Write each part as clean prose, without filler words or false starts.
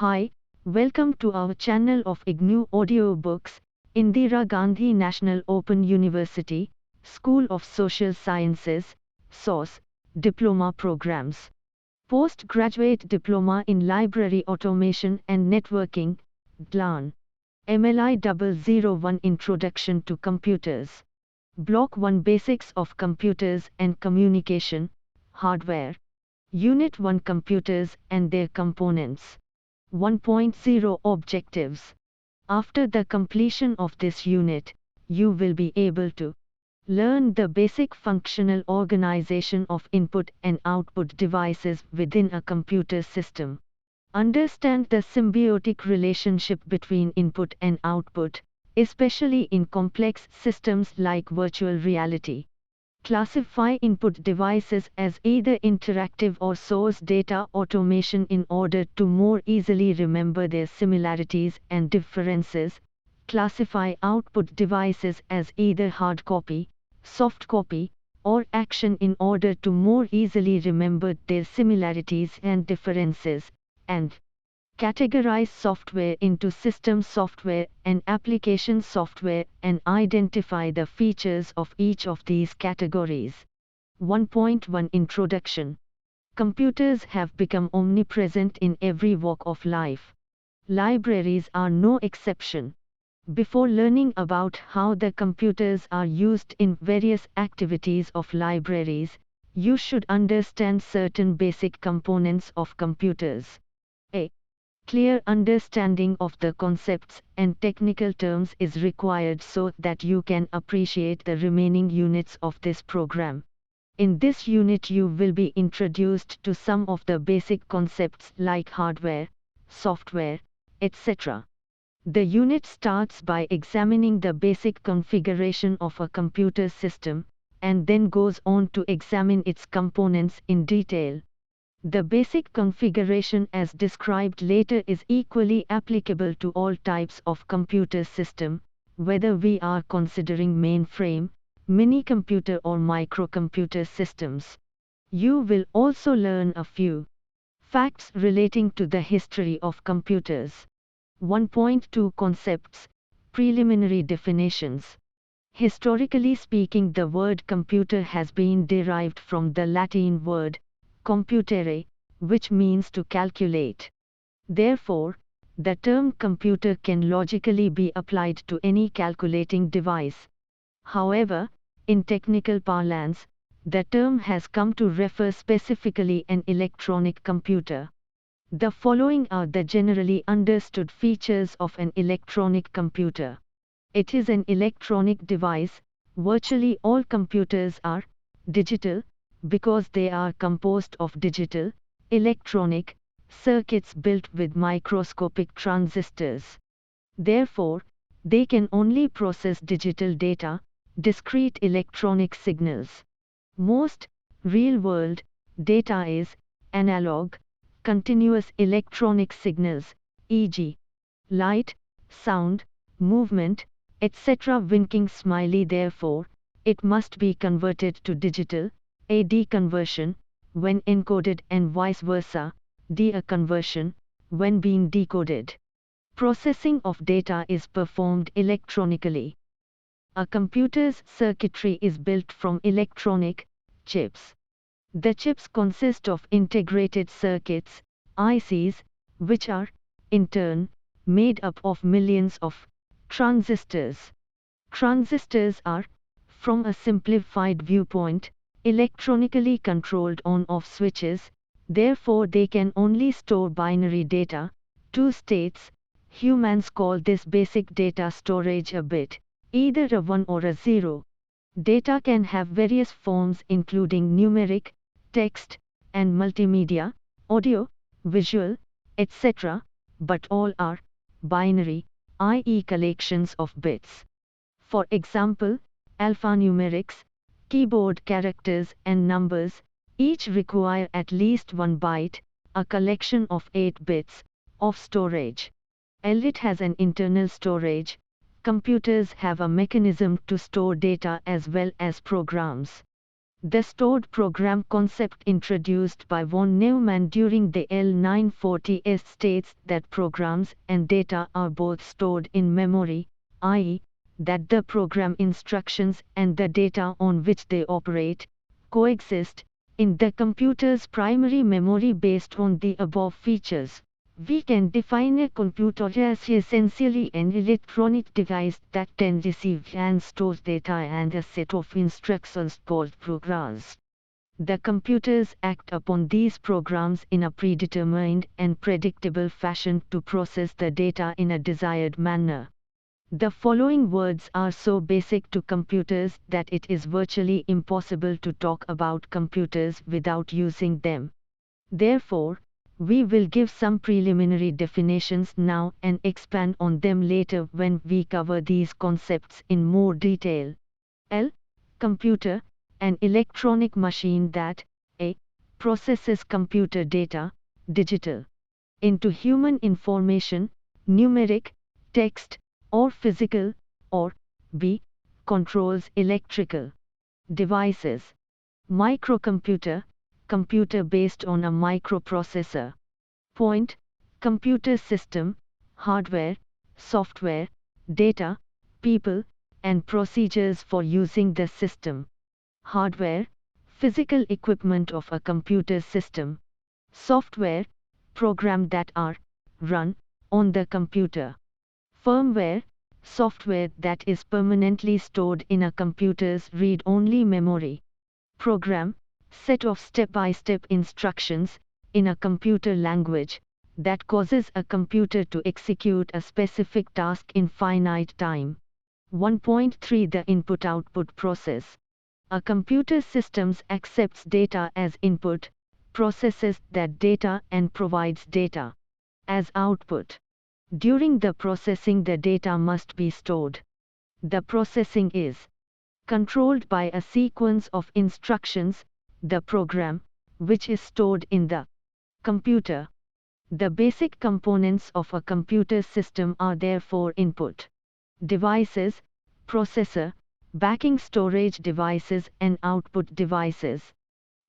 Hi, welcome to our channel of IGNOU Audiobooks, Indira Gandhi National Open University, School of Social Sciences, SOSS, Diploma Programs. Postgraduate Diploma in Library Automation and Networking, DLAN. MLI 001 Introduction to Computers. Block-1 Basics of Computers and Communication, Hardware. Unit-1 Computers and their Components. 1.0 Objectives. After the completion of this unit, you will be able to learn the basic functional organization of input and output devices within a computer system. Understand the symbiotic relationship between input and output, especially in complex systems like virtual reality. Classify input devices as either interactive or source data automation in order to more easily remember their similarities and differences. Classify output devices as either hard copy, soft copy, or action in order to more easily remember their similarities and differences, and categorize software into system software and application software and identify the features of each of these categories. 1.1 Introduction. Computers have become omnipresent in every walk of life. Libraries are no exception. Before learning about how the computers are used in various activities of libraries, you should understand certain basic components of computers. A clear understanding of the concepts and technical terms is required so that you can appreciate the remaining units of this program. In this unit you will be introduced to some of the basic concepts like hardware, software, etc. The unit starts by examining the basic configuration of a computer system, and then goes on to examine its components in detail. The basic configuration as described later is equally applicable to all types of computer system, whether we are considering mainframe, mini-computer or microcomputer systems. You will also learn a few facts relating to the history of computers. 1.2 Concepts, Preliminary Definitions. Historically speaking, the word computer has been derived from the Latin word computere, which means to calculate. Therefore, the term computer can logically be applied to any calculating device. However, in technical parlance, the term has come to refer specifically an electronic computer. The following are the generally understood features of an electronic computer. It is an electronic device. Virtually all computers are digital, because they are composed of digital, electronic, circuits built with microscopic transistors. Therefore, they can only process digital data, discrete electronic signals. Most real-world data is analog, continuous electronic signals, e.g., light, sound, movement, etc. Winking smiley. Therefore, it must be converted to digital, a deconversion, when encoded, and vice versa, a conversion, when being decoded. Processing of data is performed electronically. A computer's circuitry is built from electronic chips. The chips consist of integrated circuits, ICs, which are, in turn, made up of millions of transistors. Transistors are, from a simplified viewpoint, electronically controlled on-off switches, therefore they can only store binary data, two states. Humans call this basic data storage a bit, either a 1 or a 0. Data can have various forms including numeric, text, and multimedia, audio, visual, etc., but all are binary, i.e. collections of bits. For example, alphanumerics, keyboard characters and numbers, each require at least 1 byte, a collection of 8 bits, of storage. It has an internal storage. Computers have a mechanism to store data as well as programs. The stored program concept introduced by von Neumann during the L940s states that programs and data are both stored in memory, i.e., that the program instructions and the data on which they operate coexist in the computer's primary memory. Based on the above features, we can define a computer as essentially an electronic device that can receive and store data and a set of instructions called programs. The computers act upon these programs in a predetermined and predictable fashion to process the data in a desired manner. The following words are so basic to computers that it is virtually impossible to talk about computers without using them. Therefore, we will give some preliminary definitions now and expand on them later when we cover these concepts in more detail. L. Computer, an electronic machine that a. processes computer data, digital, into human information, numeric, text, or physical, or b. controls electrical devices. Microcomputer, computer based on a microprocessor. Point, computer system, hardware, software, data, people, and procedures for using the system. Hardware, physical equipment of a computer system. Software, programs that are run on the computer. Firmware, software that is permanently stored in a computer's read-only memory. Program, set of step-by-step instructions in a computer language that causes a computer to execute a specific task in finite time. 1.3 The input-output process. A computer system accepts data as input, processes that data and provides data as output. During the processing, the data must be stored. The processing is controlled by a sequence of instructions, the program, which is stored in the computer. The basic components of a computer system are therefore input devices, processor, backing storage devices, and output devices.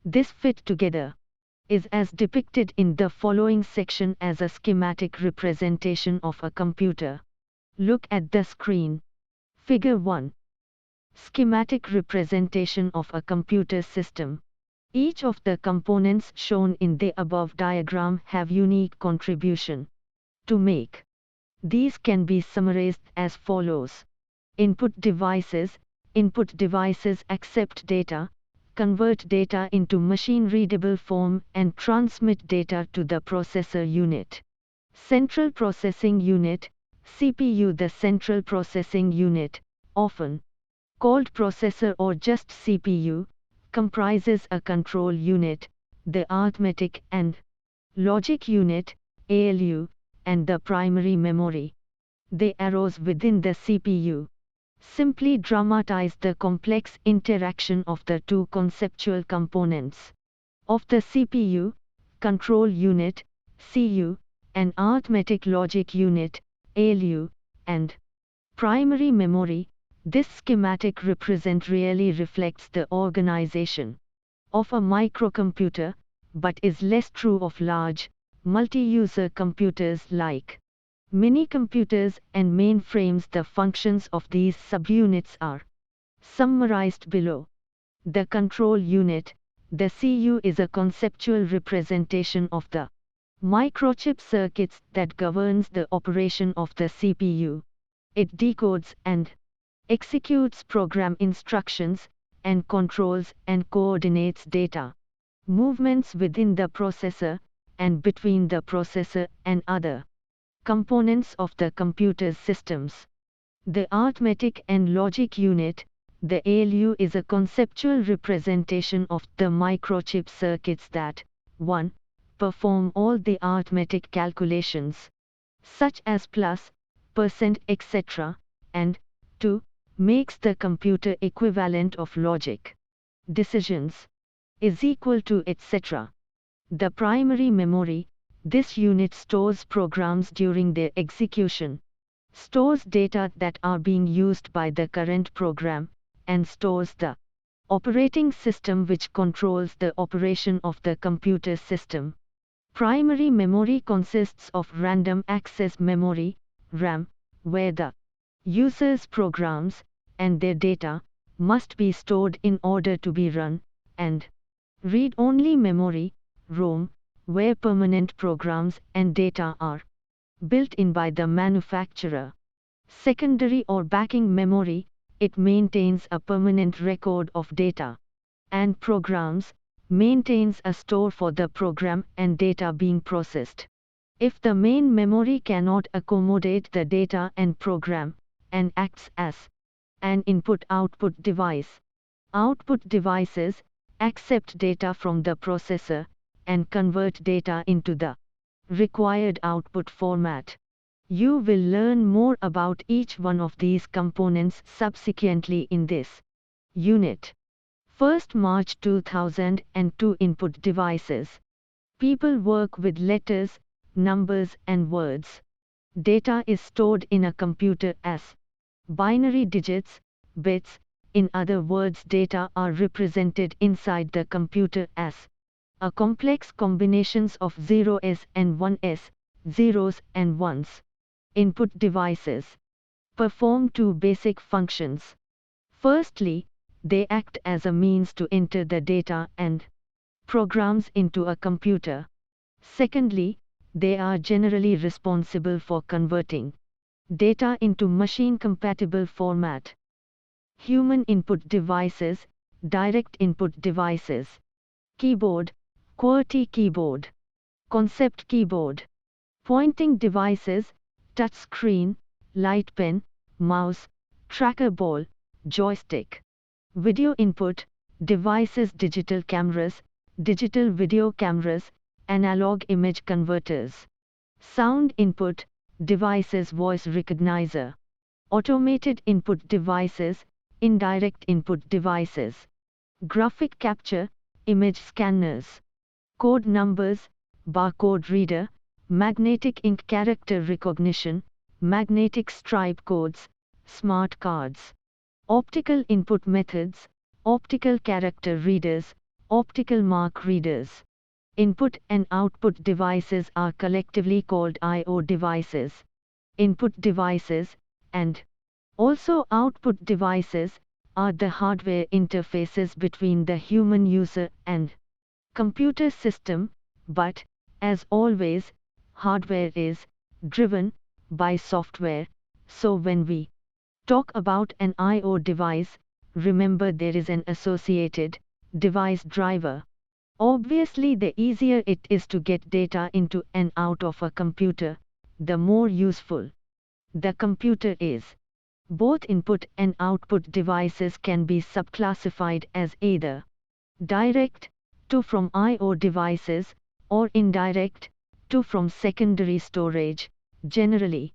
This fit together is as depicted in the following section as a schematic representation of a computer. Look at the screen. Figure 1. Schematic representation of a computer system. Each of the components shown in the above diagram have unique contribution to make. These can be summarized as follows. Input devices accept data, convert data into machine-readable form and transmit data to the processor unit. Central Processing Unit, CPU. The Central Processing Unit, often called processor or just CPU, comprises a control unit, the arithmetic and logic unit, ALU, and the primary memory. The arrows within the CPU simply dramatize the complex interaction of the two conceptual components of the CPU, control unit, CU, and arithmetic logic unit, ALU, and primary memory. This schematic represent really reflects the organization of a microcomputer, but is less true of large, multi-user computers like mini-computers and mainframes. The functions of these subunits are summarized below. The control unit, the CU, is a conceptual representation of the microchip circuits that governs the operation of the CPU. It decodes and executes program instructions, and controls and coordinates data movements within the processor, and between the processor and other components of the computer's systems. The arithmetic and logic unit, the ALU, is a conceptual representation of the microchip circuits that 1. perform all the arithmetic calculations, such as plus, percent, etc., and 2. makes the computer equivalent of logic decisions is equal to etc. The primary memory, this unit stores programs during their execution, stores data that are being used by the current program, and stores the Operating system which controls the operation of the computer system. Primary memory consists of random access memory, RAM, where the user's programs and their data must be stored in order to be run, and read-only memory, ROM, where permanent programs and data are built in by the manufacturer. Secondary or backing memory, it maintains a permanent record of data and programs, maintains a store for the program and data being processed. If the main memory cannot accommodate the data and program, and acts as an input-output device. Output devices accept data from the processor and convert data into the required output format. You will learn more about each one of these components subsequently in this unit. 1st March 2002 Input devices. People work with letters, numbers and words. Data is stored in a computer as binary digits, bits. In other words, data are represented inside the computer as a complex combinations of 0s and 1s, zeros and ones. Input devices perform two basic functions. Firstly, they act as a means to enter the data and programs into a computer. Secondly, they are generally responsible for converting data into machine-compatible format. Human input devices, direct input devices. Keyboard, QWERTY keyboard. Concept keyboard. Pointing devices, touch screen, light pen, mouse, tracker ball, joystick. Video input devices, digital cameras, digital video cameras, analog image converters. Sound input devices, voice recognizer. Automated input devices, indirect input devices. Graphic capture, image scanners. Code numbers, barcode reader, magnetic ink character recognition, magnetic stripe codes, smart cards. Optical input methods, optical character readers, optical mark readers. Input and output devices are collectively called I/O devices. Input devices, and also output devices, are the hardware interfaces between the human user and computer system, but, as always, hardware is driven by software, so when we talk about an I/O device, remember there is an associated device driver. Obviously, the easier it is to get data into and out of a computer, the more useful the computer is. Both input and output devices can be subclassified as either direct, to from I/O devices, or indirect, to from secondary storage, generally.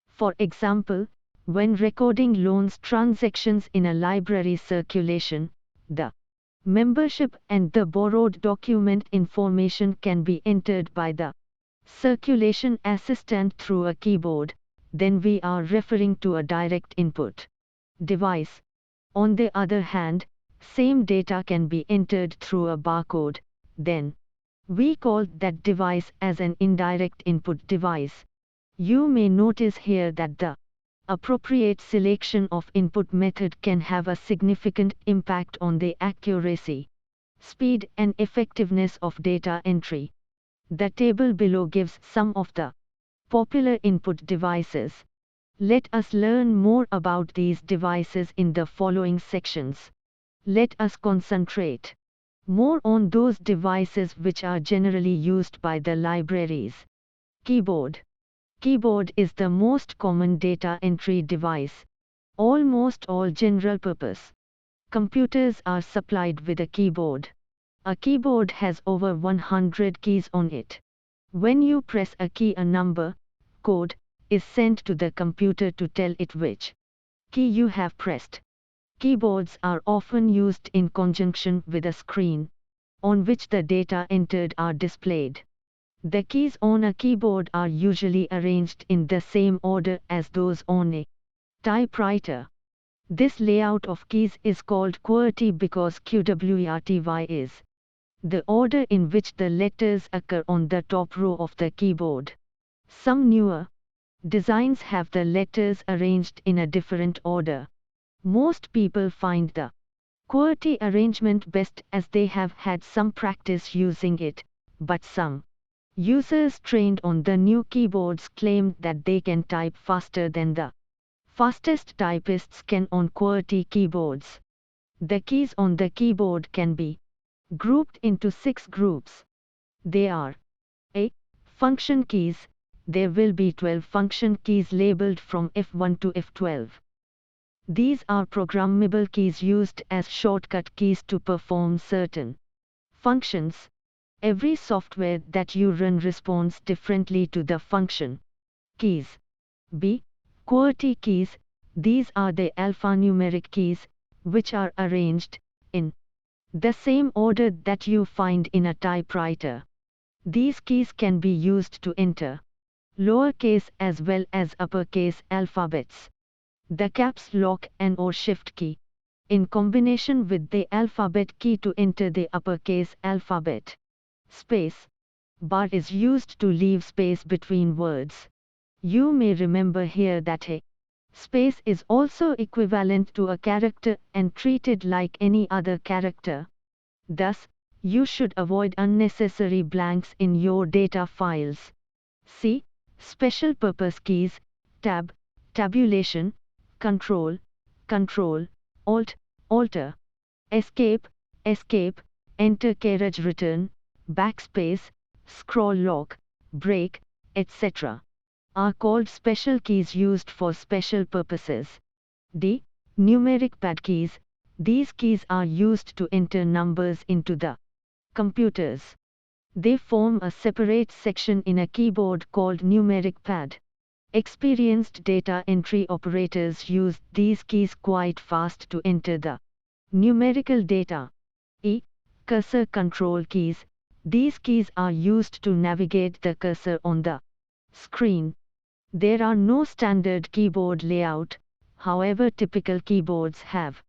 For example, when recording loans transactions in a library circulation, the membership and the borrowed document information can be entered by the circulation assistant through a keyboard, then we are referring to a direct input device. On the other hand, same data can be entered through a barcode, then we call that device as an indirect input device. You may notice here that the appropriate selection of input method can have a significant impact on the accuracy, speed and effectiveness of data entry. The table below gives some of the popular input devices. Let us learn more about these devices in the following sections. Let us concentrate more on those devices which are generally used by the libraries. Keyboard. Keyboard is the most common data entry device. Almost all general-purpose computers are supplied with a keyboard. A keyboard has over 100 keys on it. When you press a key, a number, code, is sent to the computer to tell it which key you have pressed. Keyboards are often used in conjunction with a screen, on which the data entered are displayed. The keys on a keyboard are usually arranged in the same order as those on a typewriter. This layout of keys is called QWERTY because QWERTY is the order in which the letters occur on the top row of the keyboard. Some newer designs have the letters arranged in a different order. Most people find the QWERTY arrangement best as they have had some practice using it, but some users trained on the new keyboards claim that they can type faster than the fastest typists can on QWERTY keyboards. The keys on the keyboard can be grouped into 6 groups. They are a. Function keys. There will be 12 function keys labeled from F1 to F12. These are programmable keys used as shortcut keys to perform certain functions. Every software that you run responds differently to the function keys. B. QWERTY keys. These are the alphanumeric keys, which are arranged in the same order that you find in a typewriter. These keys can be used to enter lowercase as well as uppercase alphabets. The caps lock and or shift key, in combination with the alphabet key to enter the uppercase alphabet. Space bar is used to leave space between words. You may remember here that a space is also equivalent to a character and treated like any other character. Thus, you should avoid unnecessary blanks in your data files. See special purpose keys, tab, tabulation, control, control, alt, alter, escape, escape, enter carriage return, backspace, scroll lock, break, etc. are called special keys used for special purposes. D. Numeric pad keys. These keys are used to enter numbers into the computers. They form a separate section in a keyboard called numeric pad. Experienced data entry operators use these keys quite fast to enter the numerical data. E. Cursor control keys. These keys are used to navigate the cursor on the screen. There are no standard keyboard layout, however typical keyboards have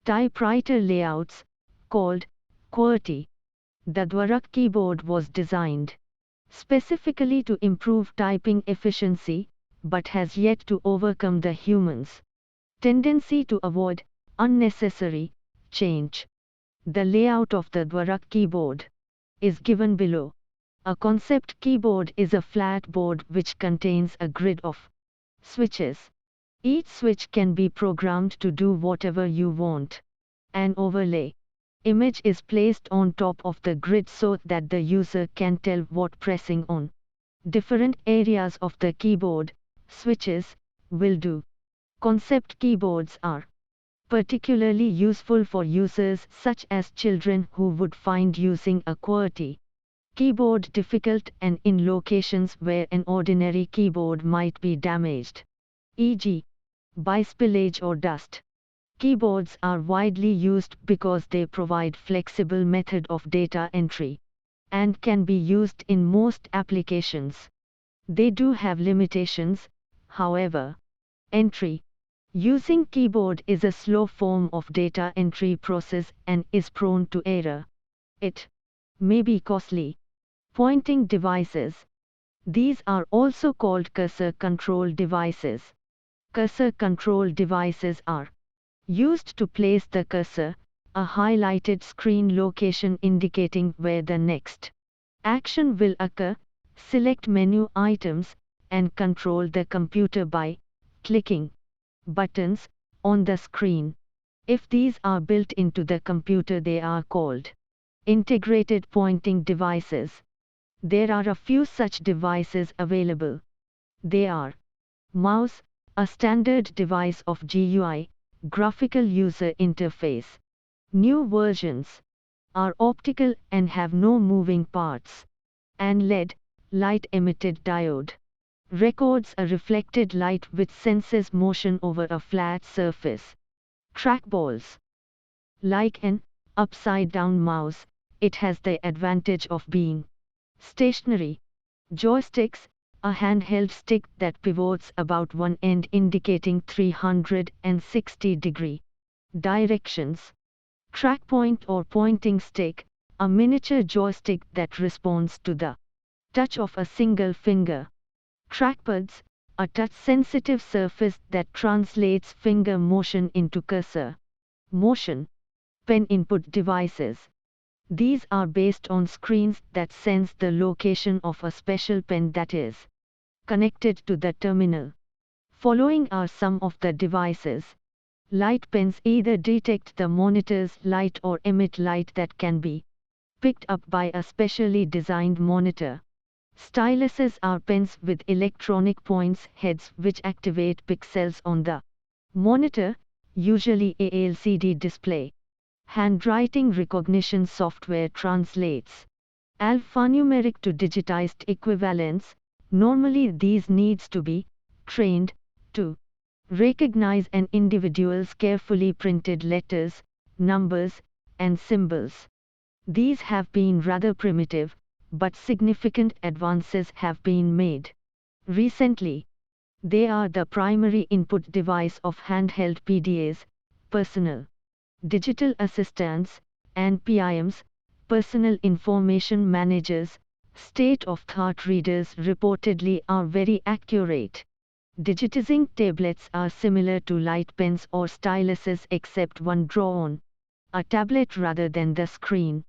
typewriter layouts, called QWERTY. The Dvorak keyboard was designed specifically to improve typing efficiency, but has yet to overcome the human's tendency to avoid unnecessary change. The layout of the Dvorak keyboard is given below. A concept keyboard is a flat board which contains a grid of switches. Each switch can be programmed to do whatever you want. An overlay image is placed on top of the grid so that the user can tell what pressing on different areas of the keyboard switches will do. Concept keyboards are particularly useful for users such as children who would find using a QWERTY keyboard difficult and in locations where an ordinary keyboard might be damaged, e.g., by spillage or dust. Keyboards are widely used because they provide flexible method of data entry and can be used in most applications. They do have limitations, however. Entry using keyboard is a slow form of data entry process and is prone to error. It may be costly. Pointing devices. These are also called cursor control devices. Cursor control devices are used to place the cursor, a highlighted screen location indicating where the next action will occur. Select menu items and control the computer by clicking buttons on the screen. If these are built into the computer, they are called integrated pointing devices. There are a few such devices available. They are mouse, a standard device of GUI, graphical user interface. New versions are optical and have no moving parts. And LED, light emitted diode, records a reflected light which senses motion over a flat surface. Trackballs. Like an upside-down mouse, it has the advantage of being stationary. Joysticks, a handheld stick that pivots about one end indicating 360-degree directions. Track point or pointing stick, a miniature joystick that responds to the touch of a single finger. Trackpads, a touch-sensitive surface that translates finger motion into cursor motion. Pen input devices. These are based on screens that sense the location of a special pen that is connected to the terminal. Following are some of the devices. Light pens either detect the monitor's light or emit light that can be picked up by a specially designed monitor. Styluses are pens with electronic points heads which activate pixels on the monitor, usually a LCD display. Handwriting recognition software translates alphanumeric to digitized equivalents. Normally these needs to be trained to recognize an individual's carefully printed letters, numbers, and symbols. These have been rather primitive, but significant advances have been made. Recently, they are the primary input device of handheld PDAs, personal digital assistants, and PIMs, personal information managers. State-of-the-art readers reportedly are very accurate. Digitizing tablets are similar to light pens or styluses except one draw on a tablet rather than the screen.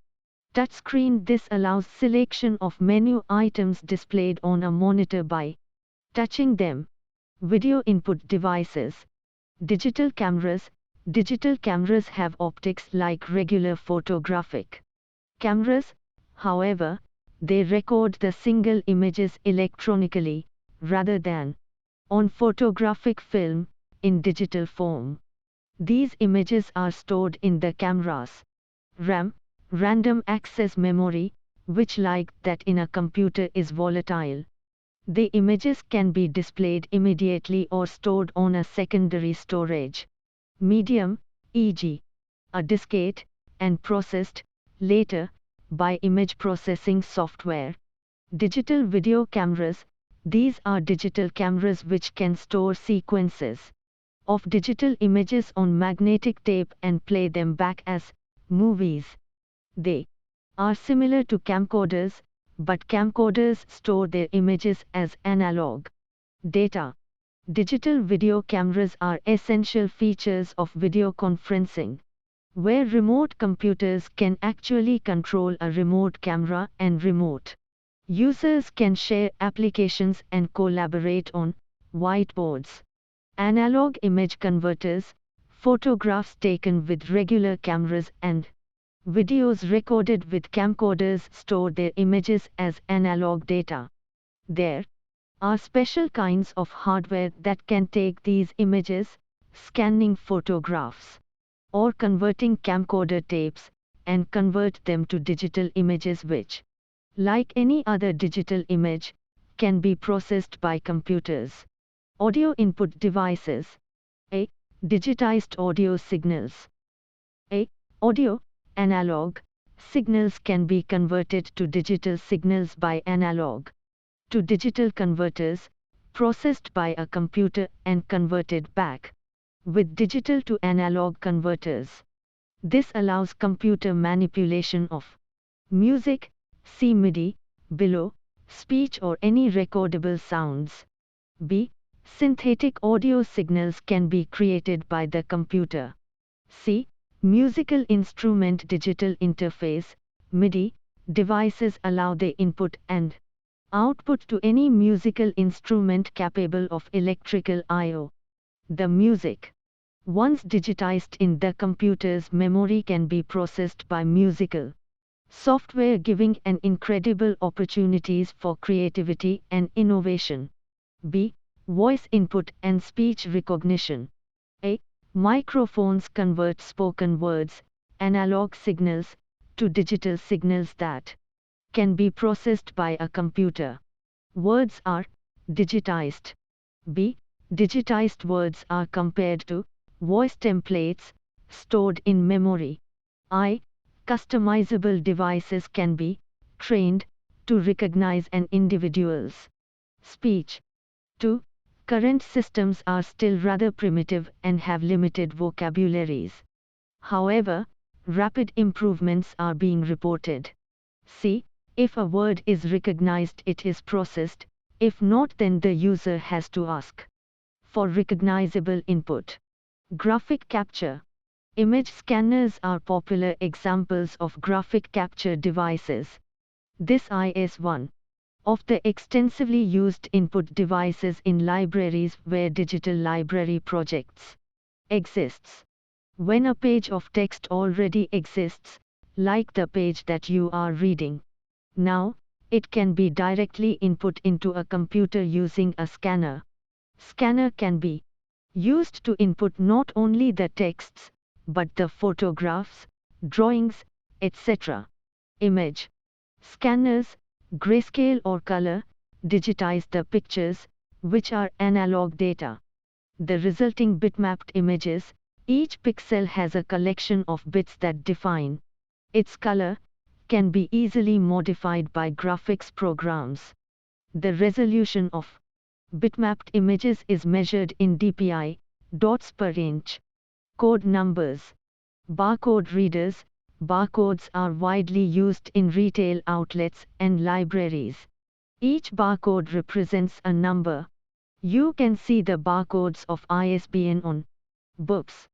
Touchscreen. This allows selection of menu items displayed on a monitor by touching them. Video input devices. Digital cameras. Digital cameras have optics like regular photographic cameras, however, they record the single images electronically, rather than on photographic film, in digital form. These images are stored in the camera's RAM, random access memory, which like that in a computer is volatile. The images can be displayed immediately or stored on a secondary storage medium, e.g., a diskette, and processed later by image processing software. Digital video cameras. These are digital cameras which can store sequences of digital images on magnetic tape and play them back as movies. They are similar to camcorders, but camcorders store their images as analog data. Digital video cameras are essential features of video conferencing, where remote computers can actually control a remote camera and remote users can share applications and collaborate on whiteboards. Analog image converters. Photographs taken with regular cameras and videos recorded with camcorders store their images as analog data. There are special kinds of hardware that can take these images, scanning photographs, or converting camcorder tapes, and convert them to digital images which, like any other digital image, can be processed by computers. Audio input devices. A. Digitized audio signals. A. Audio, analog, signals can be converted to digital signals by analog to digital converters, processed by a computer and converted back with digital to analog converters. This allows computer manipulation of music, see MIDI, below, speech or any recordable sounds. B. Synthetic audio signals can be created by the computer. C. Musical instrument digital interface, MIDI, devices allow the input and output to any musical instrument capable of electrical I/O. The music, once digitized in the computer's memory, can be processed by musical software, giving an incredible opportunities for creativity and innovation. B. Voice input and speech recognition. A. Microphones convert spoken words, analog signals, to digital signals that can be processed by a computer. Words are digitized. B. Digitized words are compared to voice templates stored in memory. I. Customizable devices can be trained to recognize an individual's Speech. 2. Current systems are still rather primitive and have limited vocabularies. However, rapid improvements are being reported. See, if a word is recognized, it is processed; if not, then the user has to ask for recognizable input. Graphic capture. Image scanners are popular examples of graphic capture devices. This is one of the extensively used input devices in libraries where digital library projects exists. When a page of text already exists, like the page that you are reading now, it can be directly input into a computer using a scanner. Scanner can be used to input not only the texts, but the photographs, drawings, etc. Image scanners, grayscale or color, digitize the pictures, which are analog data. The resulting bitmapped images, each pixel has a collection of bits that define its color, can be easily modified by graphics programs. The resolution of bitmapped images is measured in dpi, dots per inch. Code numbers. Barcode readers. Barcodes are widely used in retail outlets and libraries. Each barcode represents a number. You can see the barcodes of ISBN on books.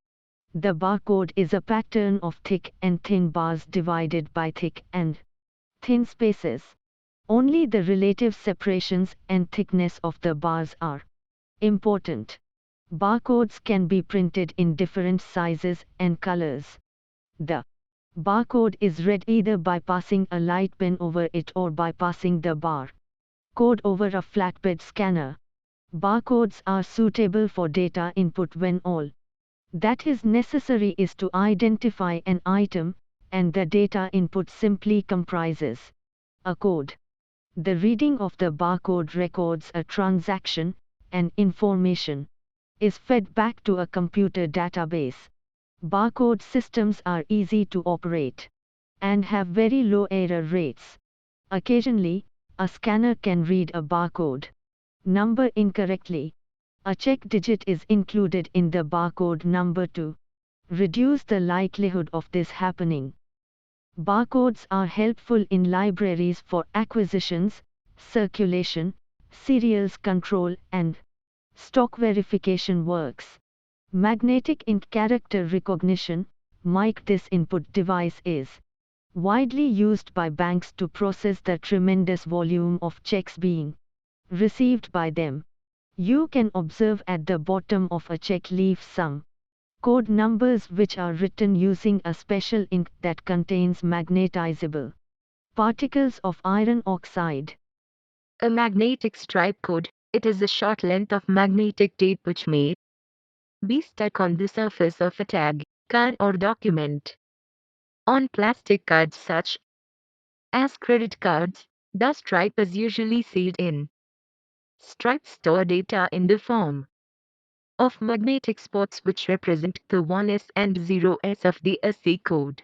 The barcode is a pattern of thick and thin bars divided by thick and thin spaces. Only the relative separations and thickness of the bars are important. Barcodes can be printed in different sizes and colors. The barcode is read either by passing a light pen over it or by passing the bar code over a flatbed scanner. Barcodes are suitable for data input when all that is necessary is to identify an item, and the data input simply comprises a code. The reading of the barcode records a transaction, and information is fed back to a computer database. Barcode systems are easy to operate and have very low error rates. Occasionally, a scanner can read a barcode number incorrectly. A check digit is included in the barcode number to reduce the likelihood of this happening. Barcodes are helpful in libraries for acquisitions, circulation, serials control, and stock verification works. Magnetic ink character recognition, MIC. This input device is widely used by banks to process the tremendous volume of checks being received by them. You can observe at the bottom of a check leaf some code numbers which are written using a special ink that contains magnetizable particles of iron oxide. A magnetic stripe code. It is a short length of magnetic tape which may be stuck on the surface of a tag, card or document. On plastic cards such as credit cards, the stripe is usually sealed in. Stripes store data in the form of magnetic spots which represent the 1s and 0s of the SC code.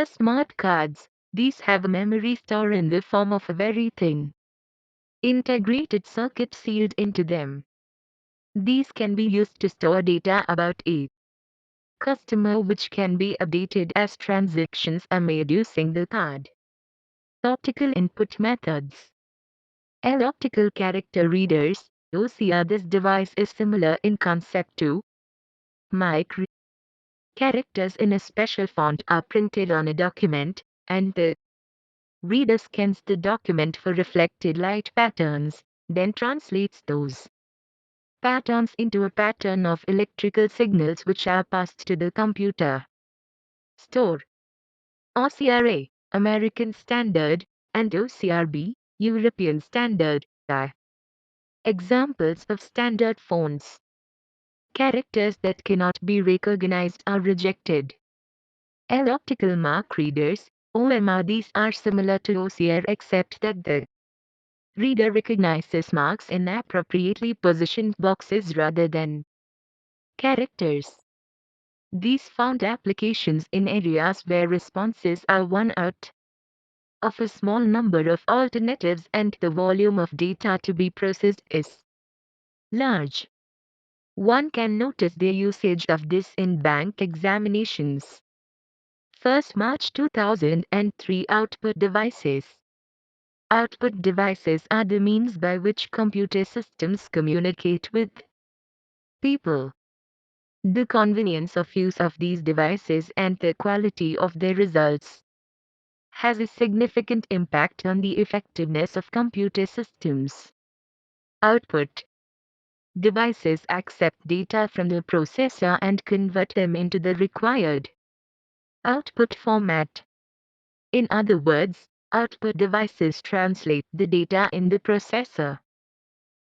Smart cards. These have a memory store in the form of a very thin integrated circuit sealed into them. These can be used to store data about a customer which can be updated as transactions are made using the card. Optical input methods. Optical character readers, OCR. This device is similar in concept to MIC. Characters in a special font are printed on a document, and the reader scans the document for reflected light patterns, then translates those patterns into a pattern of electrical signals which are passed to the computer. Store. OCRA, American Standard, and OCRB, European Standard, are examples of standard fonts. Characters that cannot be recognized are rejected. Optical mark readers, OMR. These are similar to OCR except that the reader recognizes marks in appropriately positioned boxes rather than characters. These found applications in areas where responses are 1 out of a small number of alternatives and the volume of data to be processed is large. One can notice the usage of this in bank examinations. 1st March 2003 Output devices. Output devices are the means by which computer systems communicate with people. The convenience of use of these devices and the quality of their results has a significant impact on the effectiveness of computer systems. Output devices accept data from the processor and convert them into the required output format. In other words, output devices translate the data in the processor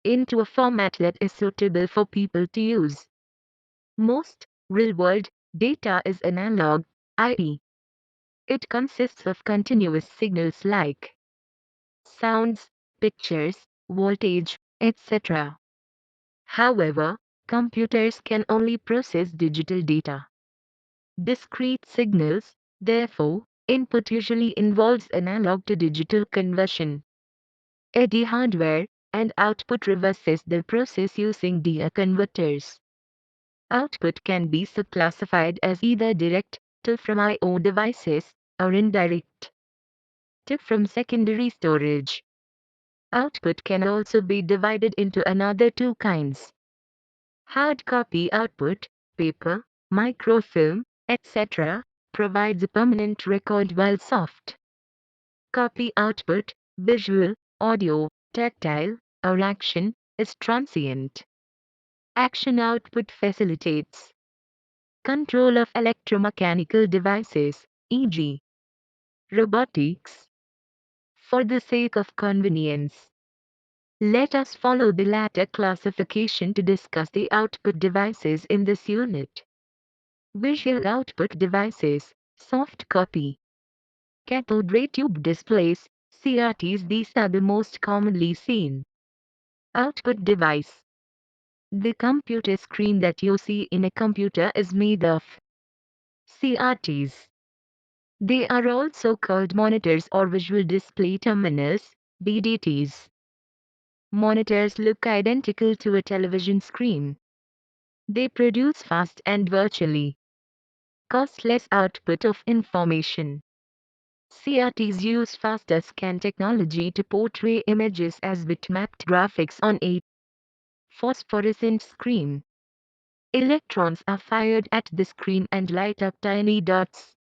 into a format that is suitable for people to use. Most real-world data is analog, i.e., it consists of continuous signals like sounds, pictures, voltage, etc. However, computers can only process digital data. Discrete signals, therefore, input usually involves analog to digital conversion. AD hardware and output reverses the process using DA converters. Output can be subclassified as either direct to from I/O devices or indirect to from secondary storage. Output can also be divided into another two kinds. Hard copy output, paper, microfilm, etc., provides a permanent record while soft copy output, visual, audio, tactile, or action, is transient. Action output facilitates control of electromechanical devices, e.g., robotics. For the sake of convenience, let us follow the latter classification to discuss the output devices in this unit. Visual output devices, soft copy. Cathode ray tube displays, CRTs. These are the most commonly seen. Output device. The computer screen that you see in a computer is made of CRTs. They are also called monitors or visual display terminals, VDTs. Monitors look identical to a television screen. They produce fast and virtually costless output of information. CRTs use faster scan technology to portray images as bitmapped graphics on a phosphorescent screen. Electrons are fired at the screen and light up tiny dots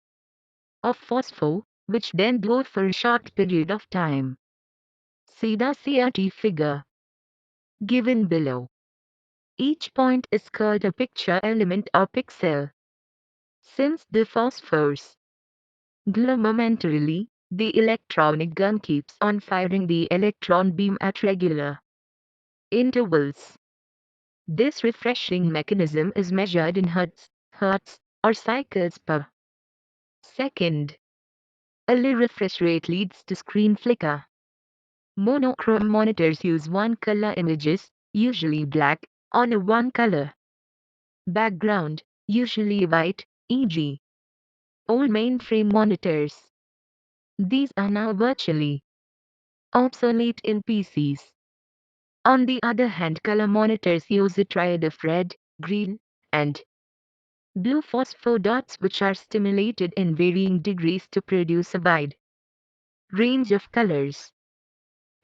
of phosphor, which then glow for a short period of time. See the CRT figure given below. Each point is called a picture element or pixel. Since the phosphors glow momentarily, the electronic gun keeps on firing the electron beam at regular intervals. This refreshing mechanism is measured in hertz, or cycles per second. A low refresh rate leads to screen flicker. Monochrome monitors use one-color images, usually black, on a one-color background, usually white, e.g., old mainframe monitors. These are now virtually obsolete in PCs. On the other hand, color monitors use a triad of red, green, and blue phosphor dots which are stimulated in varying degrees to produce a wide range of colors.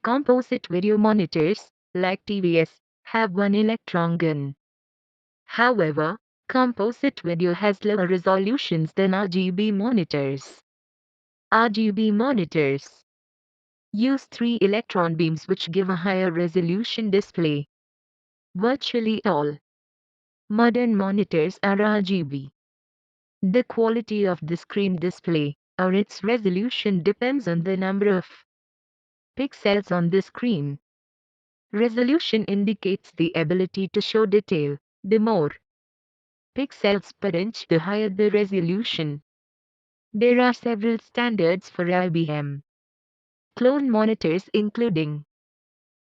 Composite video monitors, like TVS, have one electron gun. However, composite video has lower resolutions than RGB monitors. RGB monitors use three electron beams which give a higher resolution display. Virtually all modern monitors are RGB. The quality of the screen display, or its resolution, depends on the number of pixels on the screen. Resolution indicates the ability to show detail. The more pixels per inch, the higher the resolution. There are several standards for IBM clone monitors including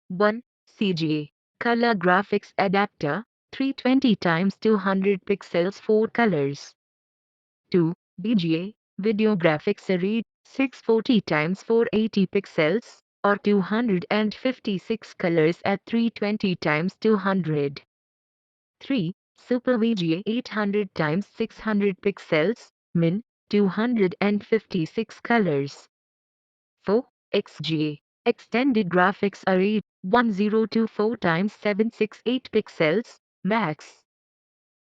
1. CGA Color Graphics Adapter 320 x 200 pixels 4 colors. 2. VGA Video Graphics Array 640 times 480 pixels, or 256 colors at 320 times 200. 3. Super VGA 800 times 600 pixels, min, 256 colors. 4. XGA, Extended Graphics Array, 1024 times 768 pixels, max.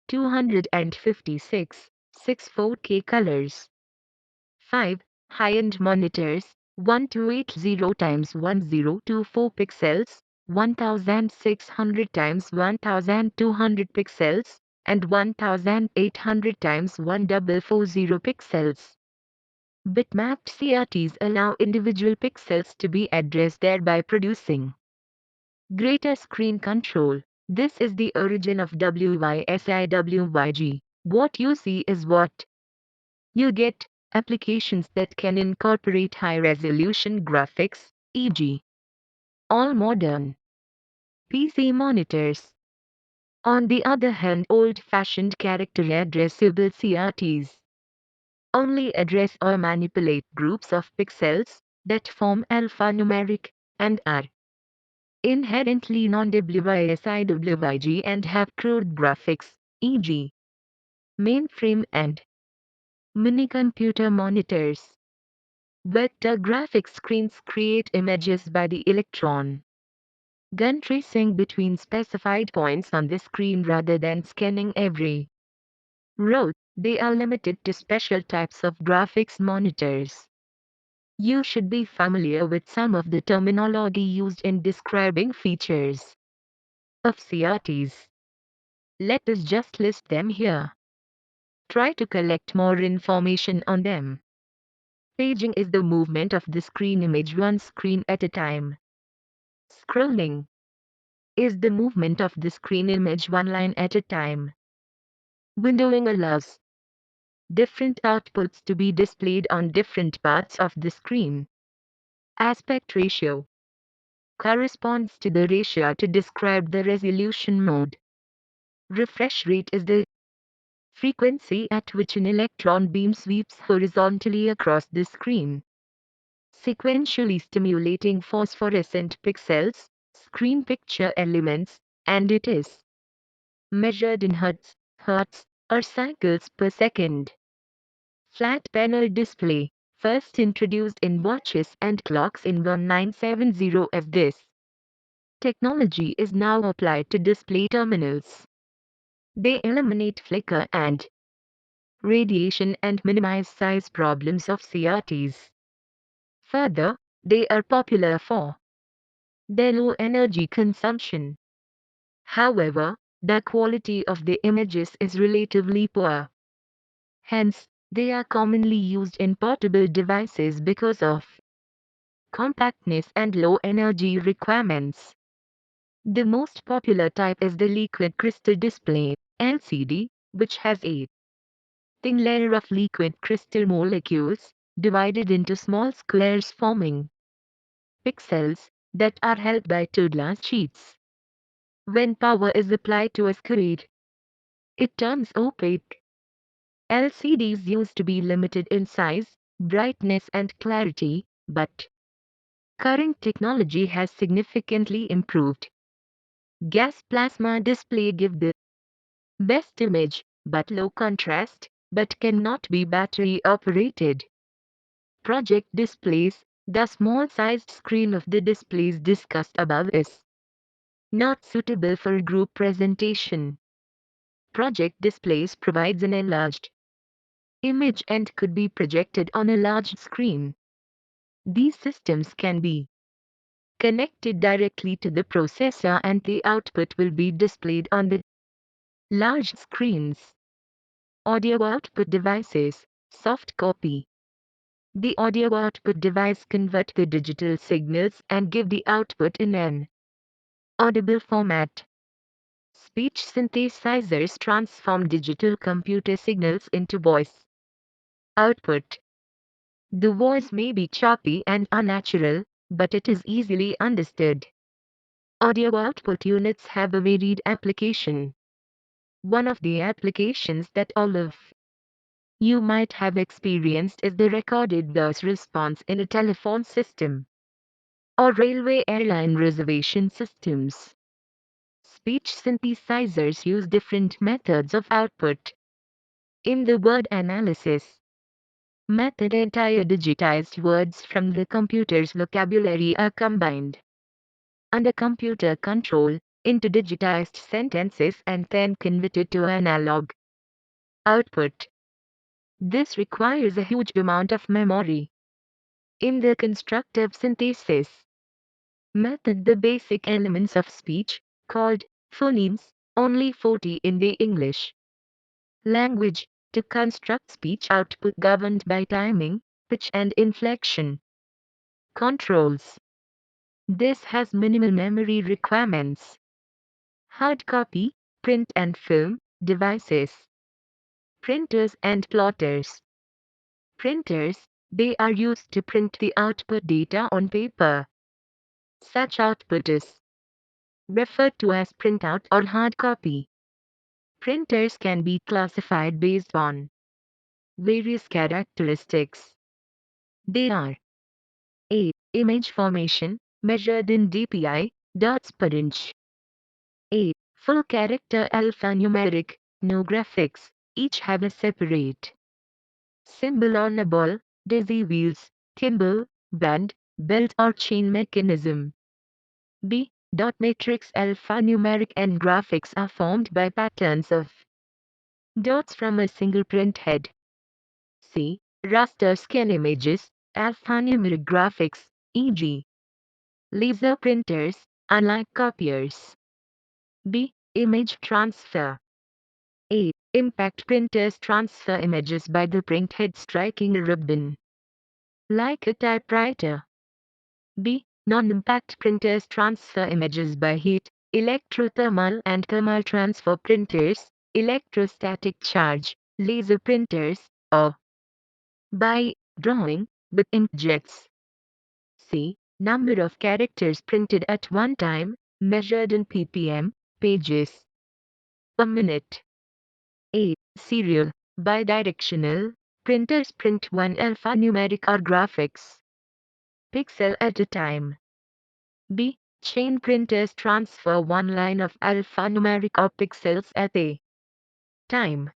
256, 64K colors. 5. High-end monitors, 1280 times 1024 pixels, 1600 times 1200 pixels, and 1800 times 1440 pixels. Bitmapped CRTs allow individual pixels to be addressed, thereby producing greater screen control. This is the origin of WYSIWYG. What you see is what you get. Applications that can incorporate high-resolution graphics, e.g., all modern PC monitors. On the other hand, old-fashioned character addressable CRTs only address or manipulate groups of pixels that form alphanumeric and are inherently non-WYSIWYG and have crude graphics, e.g., mainframe and mini-computer monitors. Vector graphics screens create images by the electron gun tracing between specified points on the screen rather than scanning every row. They are limited to special types of graphics monitors. You should be familiar with some of the terminology used in describing features of CRTs. Let us just list them here. Try to collect more information on them. Paging is the movement of the screen image one screen at a time. Scrolling is the movement of the screen image one line at a time. Windowing allows different outputs to be displayed on different parts of the screen. Aspect ratio corresponds to the ratio to describe the resolution mode. Refresh rate is the frequency at which an electron beam sweeps horizontally across the screen, sequentially stimulating phosphorescent pixels, screen picture elements, and it is measured in hertz, or cycles per second. Flat panel display, first introduced in watches and clocks in 1970 F. This technology is now applied to display terminals. They eliminate flicker and radiation and minimize size problems of CRTs. Further, they are popular for their low energy consumption. However, the quality of the images is relatively poor. Hence, they are commonly used in portable devices because of compactness and low energy requirements. The most popular type is the liquid crystal display, LCD, which has a thin layer of liquid crystal molecules, divided into small squares forming pixels, that are held by two glass sheets. When power is applied to a screen, it turns opaque. LCDs used to be limited in size, brightness and clarity, but current technology has significantly improved. Gas plasma display give the best image, but low contrast, but cannot be battery operated. Project displays, the small-sized screen of the displays discussed above is not suitable for group presentation. Project displays provides an enlarged image and could be projected on a large screen. These systems can be connected directly to the processor and the output will be displayed on the large screens. Audio output devices, soft copy. The audio output device convert the digital signals and give the output in an audible format. Speech synthesizers transform digital computer signals into voice output. The voice may be choppy and unnatural, but it is easily understood. Audio output units have a varied application. One of the applications that all of you might have experienced is the recorded voice response in a telephone system or railway airline reservation systems. Speech synthesizers use different methods of output. In the word analysis method, entire digitized words from the computer's vocabulary are combined under computer control into digitized sentences and then converted to analog output. This requires a huge amount of memory. In the constructive synthesis method, the basic elements of speech, called phonemes, only 40 in the English language, to construct speech output governed by timing, pitch and inflection controls. This has minimal memory requirements. Hard copy, print and film devices. Printers and plotters. Printers, they are used to print the output data on paper. Such output is referred to as printout or hard copy. Printers can be classified based on various characteristics. They are A. Image formation, measured in dpi, dots per inch. A. Full character alphanumeric, no graphics, each have a separate symbol on a ball, daisy wheels, thimble, band, belt or chain mechanism. B. Dot matrix alphanumeric and graphics are formed by patterns of dots from a single print head. C. Raster scan images, alphanumeric graphics, e.g. laser printers, unlike copiers. B. Image transfer. A. Impact printers transfer images by the printhead striking a ribbon, like a typewriter. B. Non-impact printers transfer images by heat, electrothermal and thermal transfer printers, electrostatic charge, laser printers, or by drawing with inkjets. C. Number of characters printed at one time, measured in ppm, pages a minute. A. Serial, bidirectional, printers print one alphanumeric or graphics pixel at a time. B. Chain printers transfer one line of alphanumeric or pixels at a time.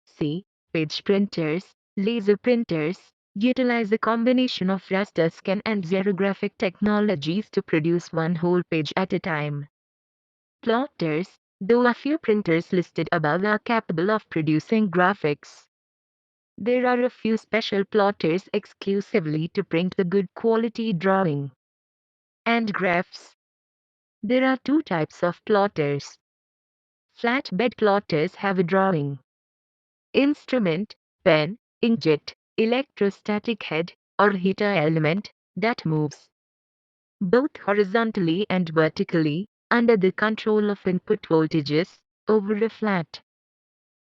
C. Page printers, laser printers, utilize a combination of raster scan and xerographic technologies to produce one whole page at a time. Plotters, though a few printers listed above are capable of producing graphics, there are a few special plotters exclusively to print the good quality drawing and graphs. There are two types of plotters. Flatbed plotters have a drawing instrument, pen, inkjet, electrostatic head, or heater element that moves both horizontally and vertically under the control of input voltages over a flat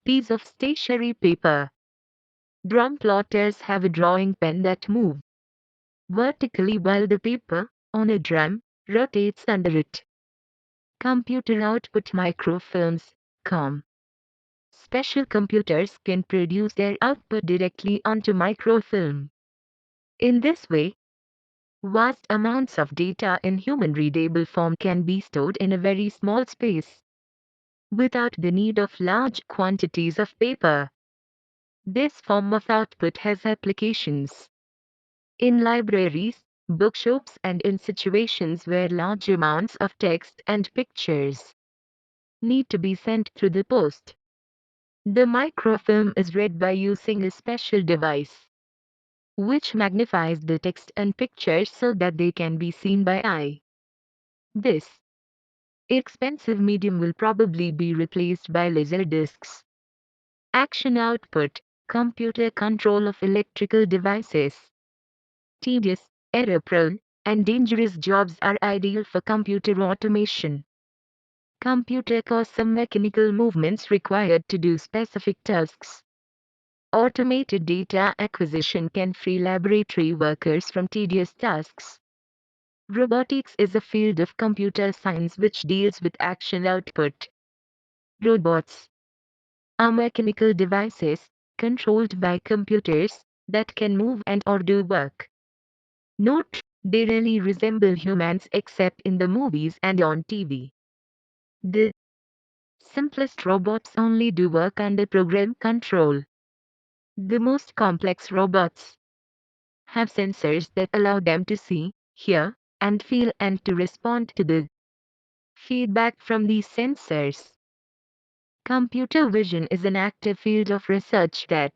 piece of stationery paper. Drum plotters have a drawing pen that moves vertically while the paper on a drum rotates under it. Computer output microfilms, COM. Special computers can produce their output directly onto microfilm. In this way, vast amounts of data in human-readable form can be stored in a very small space, without the need of large quantities of paper. This form of output has applications in libraries, bookshops and in situations where large amounts of text and pictures need to be sent through the post. The microfilm is read by using a special device, which magnifies the text and pictures so that they can be seen by eye. This expensive medium will probably be replaced by laser discs. Action output, computer control of electrical devices. Tedious, error-prone, and dangerous jobs are ideal for computer automation. Computer causes some mechanical movements required to do specific tasks. Automated data acquisition can free laboratory workers from tedious tasks. Robotics is a field of computer science which deals with action output. Robots are mechanical devices controlled by computers that can move and or do work. Note, they really resemble humans except in the movies and on TV. The simplest robots only do work under program control. The most complex robots have sensors that allow them to see, hear, and feel and to respond to the feedback from these sensors. Computer vision is an active field of research that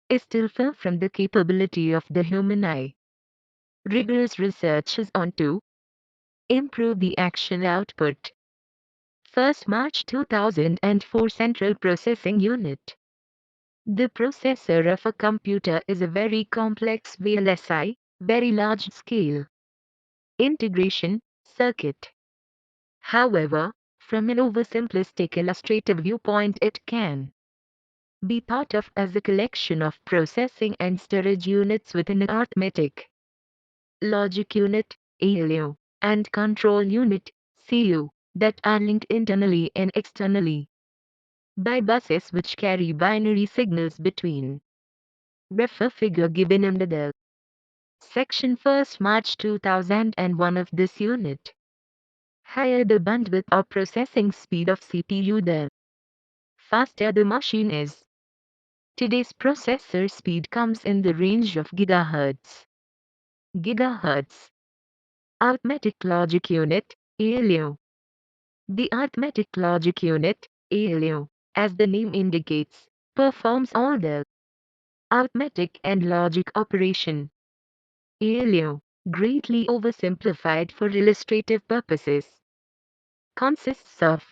is still far from the capability of the human eye. Rigorous research is on to improve the action output. 1st March 2004 Central Processing Unit. The processor of a computer is a very complex VLSI, very large scale integration circuit. However, from an oversimplistic illustrative viewpoint, it can be thought of as a collection of processing and storage units within an arithmetic, logic unit, ALU, and control unit, CU, that are linked internally and externally by buses which carry binary signals between. Refer figure given under the section 1st March 2001 of this unit. Higher the bandwidth or processing speed of CPU, the faster the machine is. Today's processor speed comes in the range of gigahertz. Gigahertz. Arithmetic logic unit, ALU. The arithmetic logic unit, ALU, as the name indicates, performs all the arithmetic and logic operation. ALU, greatly oversimplified for illustrative purposes, consists of